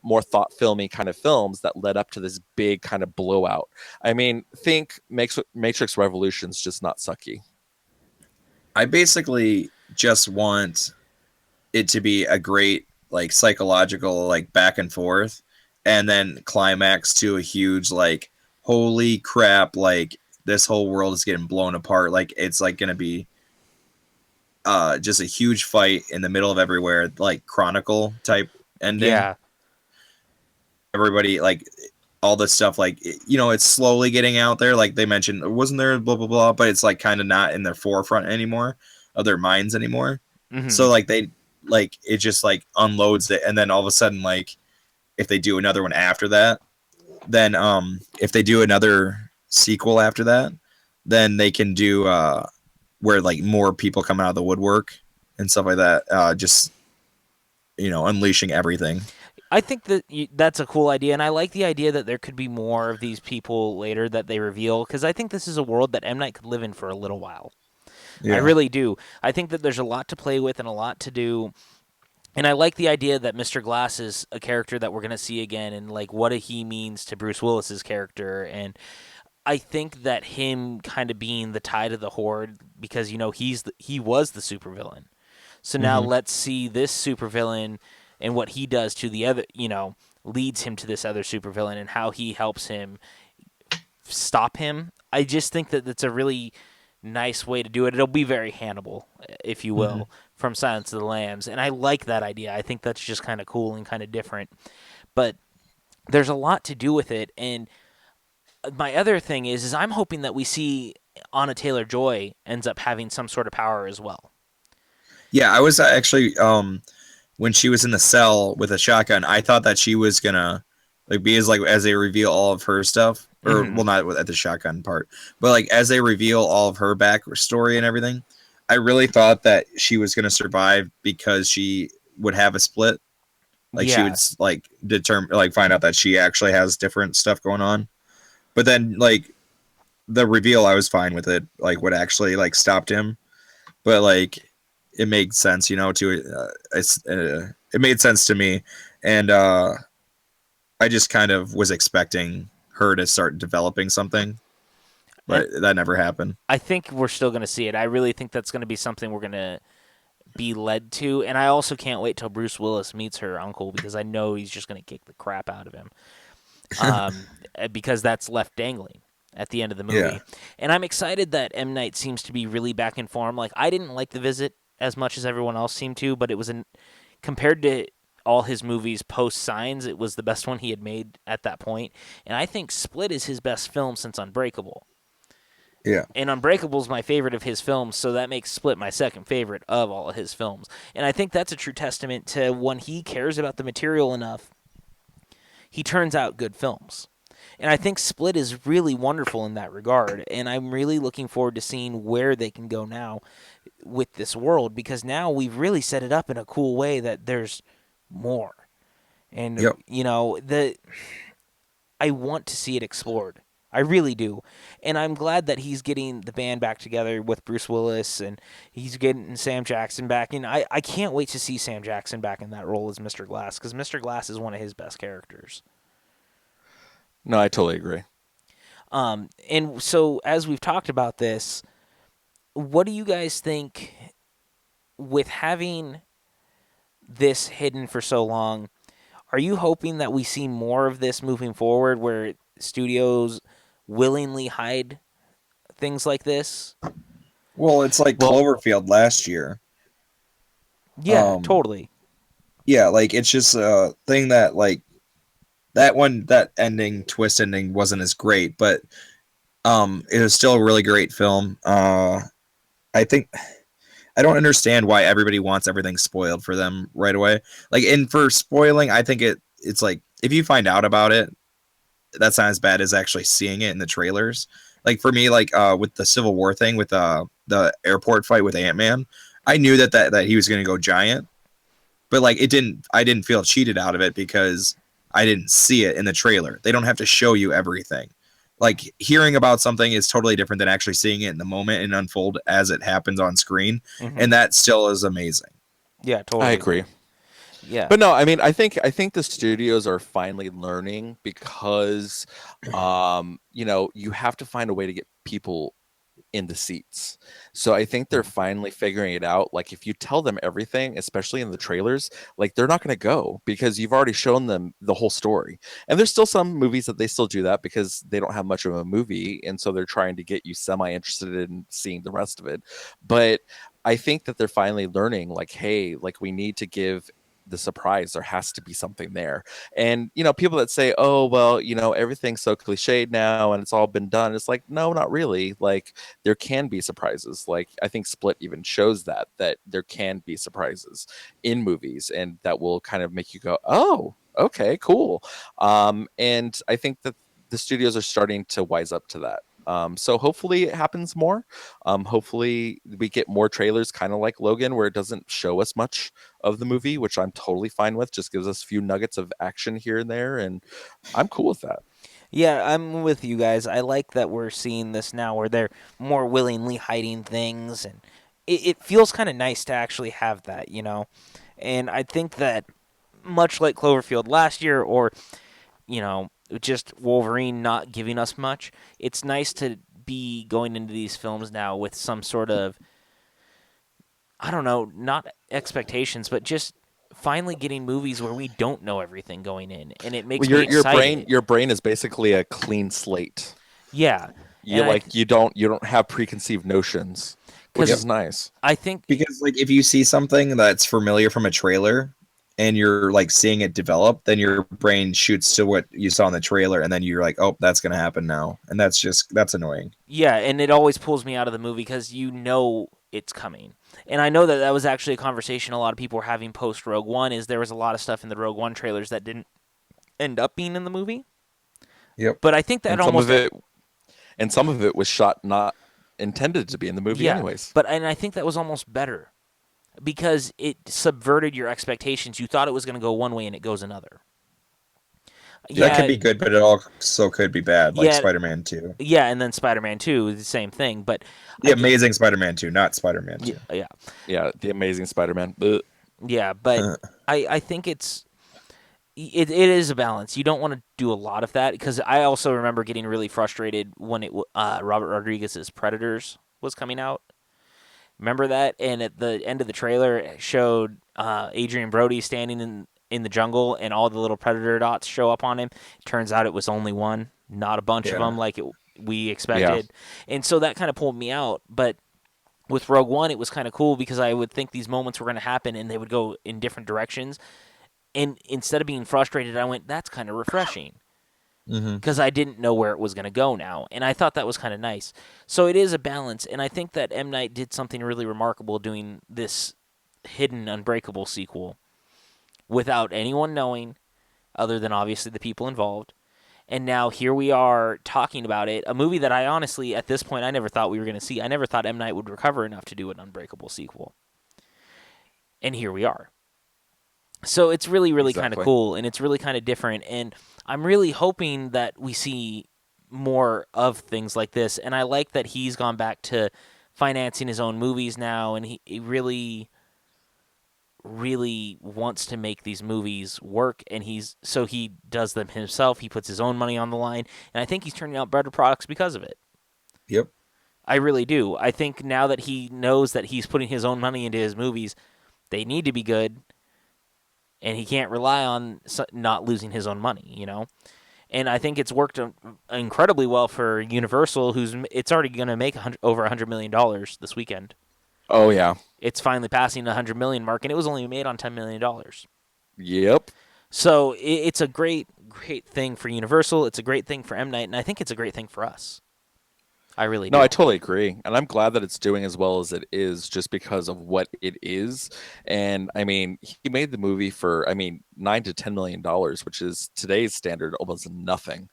B: more thought filmy kind of films that led up to this big kind of blowout. I mean, think Matrix Revolution's just not sucky.
C: I basically just want it to be a great like psychological like back and forth, and then climax to a huge like holy crap, like this whole world is getting blown apart, like it's like gonna be just a huge fight in the middle of everywhere, like Chronicle type ending.
A: Yeah.
C: Everybody like all this stuff, like it's slowly getting out there, like they mentioned wasn't there blah blah blah, but it's like kind of not in their forefront anymore of their minds anymore.
A: Hmm.
C: So like they like it just like unloads it, and then all of a sudden like if they do another one after that, then if they do another sequel after that, then they can do where like more people come out of the woodwork and stuff like that, just unleashing everything.
A: I think that that's a cool idea, and I like the idea that there could be more of these people later that they reveal, because I think this is a world that M. Night could live in for a little while. I
C: Yeah.
A: really do. I think that there's a lot to play with and a lot to do. And I like the idea that Mr. Glass is a character that we're going to see again, and like what he means to Bruce Willis's character. And I think that him kind of being the tie to the horde, because he was the supervillain. So now
C: Hmm.
A: let's see this supervillain and what he does to the other, leads him to this other supervillain and how he helps him stop him. I just think that that's a really nice way to do it. It'll be very Hannibal, if you
C: Hmm.
A: will, from Silence of the Lambs. And I like that idea. I think that's just kind of cool and kind of different. But there's a lot to do with it. And my other thing is I'm hoping that we see Anna Taylor Joy ends up having some sort of power as well.
C: Yeah, I was actually when she was in the cell with a shotgun, I thought that she was gonna like be as they reveal all of her stuff, or
A: Hmm.
C: well, not at the shotgun part, but like as they reveal all of her backstory and everything, I really thought that she was gonna survive because she would have a split. Like she would
A: Yeah.
C: like determine, like find out that she actually has different stuff going on. But then like the reveal, I was fine with it. Like what actually like stopped him, but like it made sense, to it made sense to me, and I just kind of was expecting her to start developing something,
A: And
C: but that never happened.
A: I think we're still going to see it. I really think that's going to be something we're going to be led to. And I also can't wait till Bruce Willis meets her uncle, because I know he's just going to kick the crap out of him. Because that's left dangling at the end of the
C: Yeah.
A: movie. And I'm excited that M. Night seems to be really back in form. Like, I didn't like The Visit as much as everyone else seemed to, but it was compared to all his movies post Signs, it was the best one he had made at that point. And I think Split is his best film since Unbreakable.
C: Yeah.
A: And Unbreakable is my favorite of his films, so that makes Split my second favorite of all of his films. And I think that's a true testament to when he cares about the material enough, he turns out good films. And I think Split is really wonderful in that regard. And I'm really looking forward to seeing where they can go now with this world, because now we've really set it up in a cool way that there's more. And
C: Yep.
A: I want to see it explored. I really do. And I'm glad that he's getting the band back together with Bruce Willis, and he's getting Sam Jackson back. And I can't wait to see Sam Jackson back in that role as Mr. Glass, because Mr. Glass is one of his best characters.
B: No, I totally agree.
A: And so, as we've talked about this, what do you guys think with having this hidden for so long? Are you hoping that we see more of this moving forward, where studios willingly hide things like this?
C: Well, it's like
B: Well,
C: Cloverfield last year.
A: Yeah,
C: Um,
A: totally.
C: yeah, like it's just a thing that like that ending twist ending wasn't as great, but It was still a really great film. I think I don't understand why everybody wants everything spoiled for them right away. Like, and for spoiling, I think it's like if you find out about it, that's not as bad as actually seeing it in the trailers. Like for me, like with the Civil War thing with the airport fight with Ant-Man, I knew that he was going to go giant, but like it didn't. I didn't feel cheated out of it because I didn't see it in the trailer. They don't have to show you everything. Like hearing about something is totally different than actually seeing it in the moment and unfold as it happens on screen,
A: Hmm.
C: and that still is amazing.
A: Yeah,
B: I
A: totally.
B: agree.
A: Yeah.
B: But no, I mean, I think the studios are finally learning because, you have to find a way to get people in the seats. So I think they're finally figuring it out. Like if you tell them everything, especially in the trailers, like they're not going to go because you've already shown them the whole story. And there's still some movies that they still do that because they don't have much of a movie, and so they're trying to get you semi interested in seeing the rest of it. But I think that they're finally learning like, hey, like we need to give the surprise. There has to be something there. And people that say, oh well, everything's so cliched now and it's all been done, it's like, no, not really. Like there can be surprises. Like I think Split even shows that there can be surprises in movies and that will kind of make you go, oh, okay, cool. And I think that the studios are starting to wise up to that. So hopefully it happens more. Hopefully we get more trailers, kind of like Logan, where it doesn't show us much of the movie, which I'm totally fine with. Just gives us a few nuggets of action here and there, and I'm cool with that.
A: Yeah, I'm with you guys. I like that we're seeing this now where they're more willingly hiding things, and it feels kind of nice to actually have that. And I think that much like Cloverfield last year, or you know, just Wolverine not giving us much, it's nice to be going into these films now with some sort of, I don't know, not expectations, but just finally getting movies where we don't know everything going in, and it
B: Well,
A: makes me
B: your brain
A: excited.
B: your brain is basically a clean slate.
A: Yeah,
B: You
A: and I
B: like you don't have preconceived notions, which
A: because
C: Yep.
B: is nice.
A: I think
C: Because like if you see something that's familiar from a trailer and you're like seeing it develop, then your brain shoots to what you saw in the trailer, and then you're like, oh, that's gonna happen now, and that's annoying.
A: yeah, and it always pulls me out of the movie because it's coming. And I know that that was actually a conversation a lot of people were having post Rogue One. Is there was a lot of stuff in the Rogue One trailers that didn't end up being in the movie,
C: Yep.
A: but I think that
B: And some
A: almost
B: of it and some of it was shot not intended to be in the movie
A: yeah,
B: anyways.
A: but and I think that was almost better because it subverted your expectations. You thought it was going to go one way and it goes another.
C: That could
A: Yeah,
C: be good, but it also could be bad, like
A: yeah,
C: Spider-Man 2.
A: yeah, and then Spider-Man 2, the same thing. But
C: The
A: I just
C: Amazing Spider-Man 2, not Spider-Man
A: yeah,
C: 2.
A: yeah,
B: Yeah, the Amazing Spider-Man. Ugh.
A: yeah. But I think it is a balance. You don't want to do a lot of that because I also remember getting really frustrated when Robert Rodriguez's Predators was coming out. Remember that? And at the end of the trailer, it showed Adrian Brody standing in the jungle, and all the little predator dots show up on him. Turns out it was only one, not a bunch of
C: Yeah.
A: them like we
B: Yeah.
A: expected, and so that kind of pulled me out. But with Rogue One, it was kind of cool because I would think these moments were going to happen, and they would go in different directions. And instead of being frustrated, I went, "That's kind of refreshing."
C: Mm-hmm.
A: Because I didn't know where it was going to go now. And I thought that was kind of nice. So it is a balance. And I think that M. Night did something really remarkable doing this hidden Unbreakable sequel without anyone knowing, other than obviously the people involved. And now here we are talking about it. A movie that I honestly, at this point, I never thought we were going to see. I never thought M. Night would recover enough to do an Unbreakable sequel. And here we are. So it's really, really kind of
B: Exactly.
A: cool, and it's really kind of different. And I'm really hoping that we see more of things like this. And I like that he's gone back to financing his own movies now, and he really, really wants to make these movies work. And he does them himself. He puts his own money on the line, and I think he's turning out better products because of it.
C: Yep.
A: I really do. I think now that he knows that he's putting his own money into his movies, they need to be good and he can't rely on not losing his own money. And I think it's worked incredibly well for Universal, it's already going to make over $100 million this weekend.
B: Oh yeah.
A: It's finally passing the $100 million mark, and it was only made on $10 million.
B: Yep.
A: So it's a great, great thing for Universal. It's a great thing for M Night, and I think it's a great thing for us. I really
B: No, I
A: do.
B: totally agree. And I'm glad that it's doing as well as it is just because of what it is. And I mean, he made the movie for, I mean, $9 to $10 million, which is today's standard almost nothing.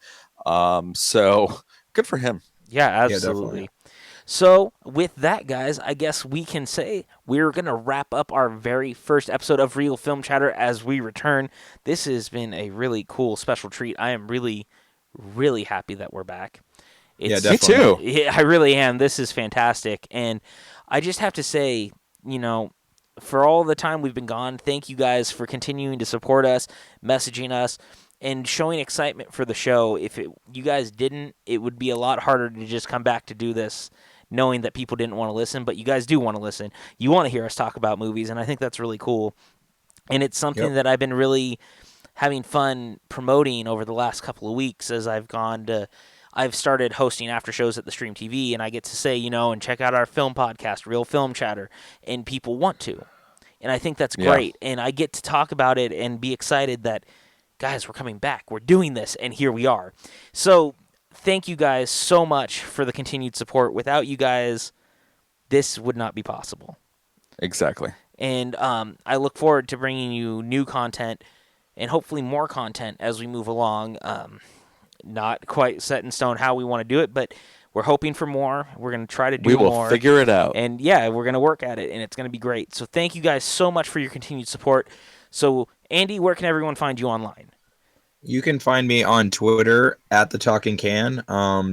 B: So good for him.
A: Yeah,
C: Yeah, definitely.
A: absolutely. So, with that, guys, I guess we can say we're going to wrap up our very first episode of Real Film Chatter as we return. This has been a really cool special treat. I am really, really happy that we're back.
C: Yeah,
A: It's,
B: Me
C: definitely.
B: too.
A: yeah, I really am. This is fantastic. And I just have to say, you know, for all the time we've been gone, thank you guys for continuing to support us, messaging us, and showing excitement for the show. If you guys didn't, it would be a lot harder to just come back to do this knowing that people didn't want to listen, but you guys do want to listen. You want to hear us talk about movies, and I think that's really cool. And it's something
C: Yep.
A: that I've been really having fun promoting over the last couple of weeks as I've started hosting after shows at the Stream TV, and I get to say, and check out our film podcast, Real Film Chatter, and people want to. And I think that's
B: Yeah,
A: great. And I get to talk about it and be excited that, guys, we're coming back. We're doing this, and here we are. So thank you guys so much for the continued support. Without you guys, this would not be possible.
B: exactly.
A: And I look forward to bringing you new content and hopefully more content as we move along. Not quite set in stone how we want to do it, but we're hoping for more. We're going to try to
B: We
A: do
B: will
A: more.
B: figure it out.
A: And yeah, we're going to work at it, and it's going to be great. So thank you guys so much for your continued support. So, Andy, where can everyone find you online?
C: You can find me on Twitter at the Talking Can.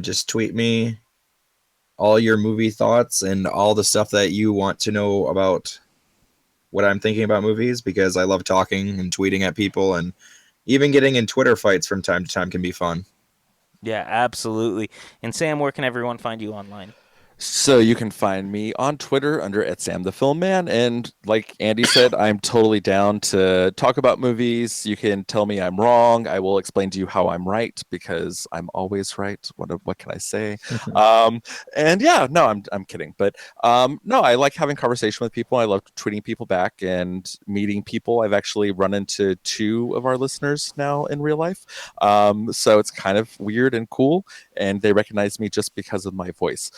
C: Just tweet me all your movie thoughts and all the stuff that you want to know about what I'm thinking about movies, because I love talking and tweeting at people, and even getting in Twitter fights from time to time can be fun.
A: Yeah, absolutely. And Sam, where can everyone find you online?
B: So you can find me on Twitter under @SamTheFilmMan, and like Andy said, I'm totally down to talk about movies. You can tell me I'm wrong. I will explain to you how I'm right because I'm always right. What can I say? Um, and yeah, no, I'm kidding, but no, I like having conversation with people. I love tweeting people back and meeting people. I've actually run into two of our listeners now in real life, so it's kind of weird and cool, and they recognize me just because of my voice.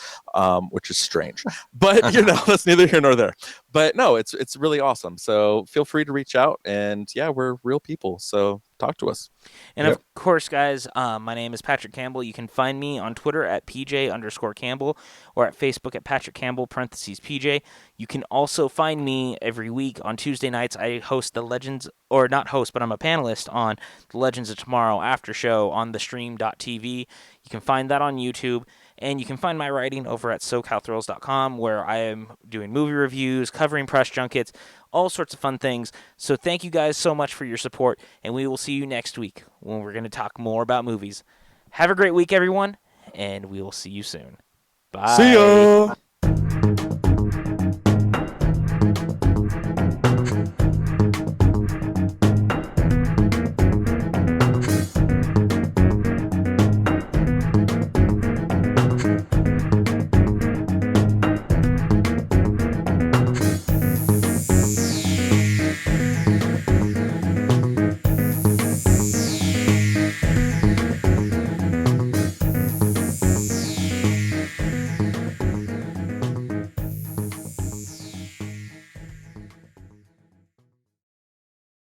B: Which is strange, but that's neither here nor there. But no, it's really awesome. So feel free to reach out, and yeah, we're real people. So talk to us.
A: And
C: Yep.
A: of course, guys, my name is Patrick Campbell. You can find me on Twitter at PJ_Campbell or at Facebook at Patrick Campbell _PJ. You can also find me every week on Tuesday nights. I host the Legends, or not host, but I'm a panelist on the Legends of Tomorrow after show on the stream.tv. You can find that on YouTube. And you can find my writing over at SoCalThrills.com, where I am doing movie reviews, covering press junkets, all sorts of fun things. So thank you guys so much for your support, and we will see you next week when we're going to talk more about movies. Have a great week, everyone, and we will see you soon.
B: See
A: Bye.
B: ya.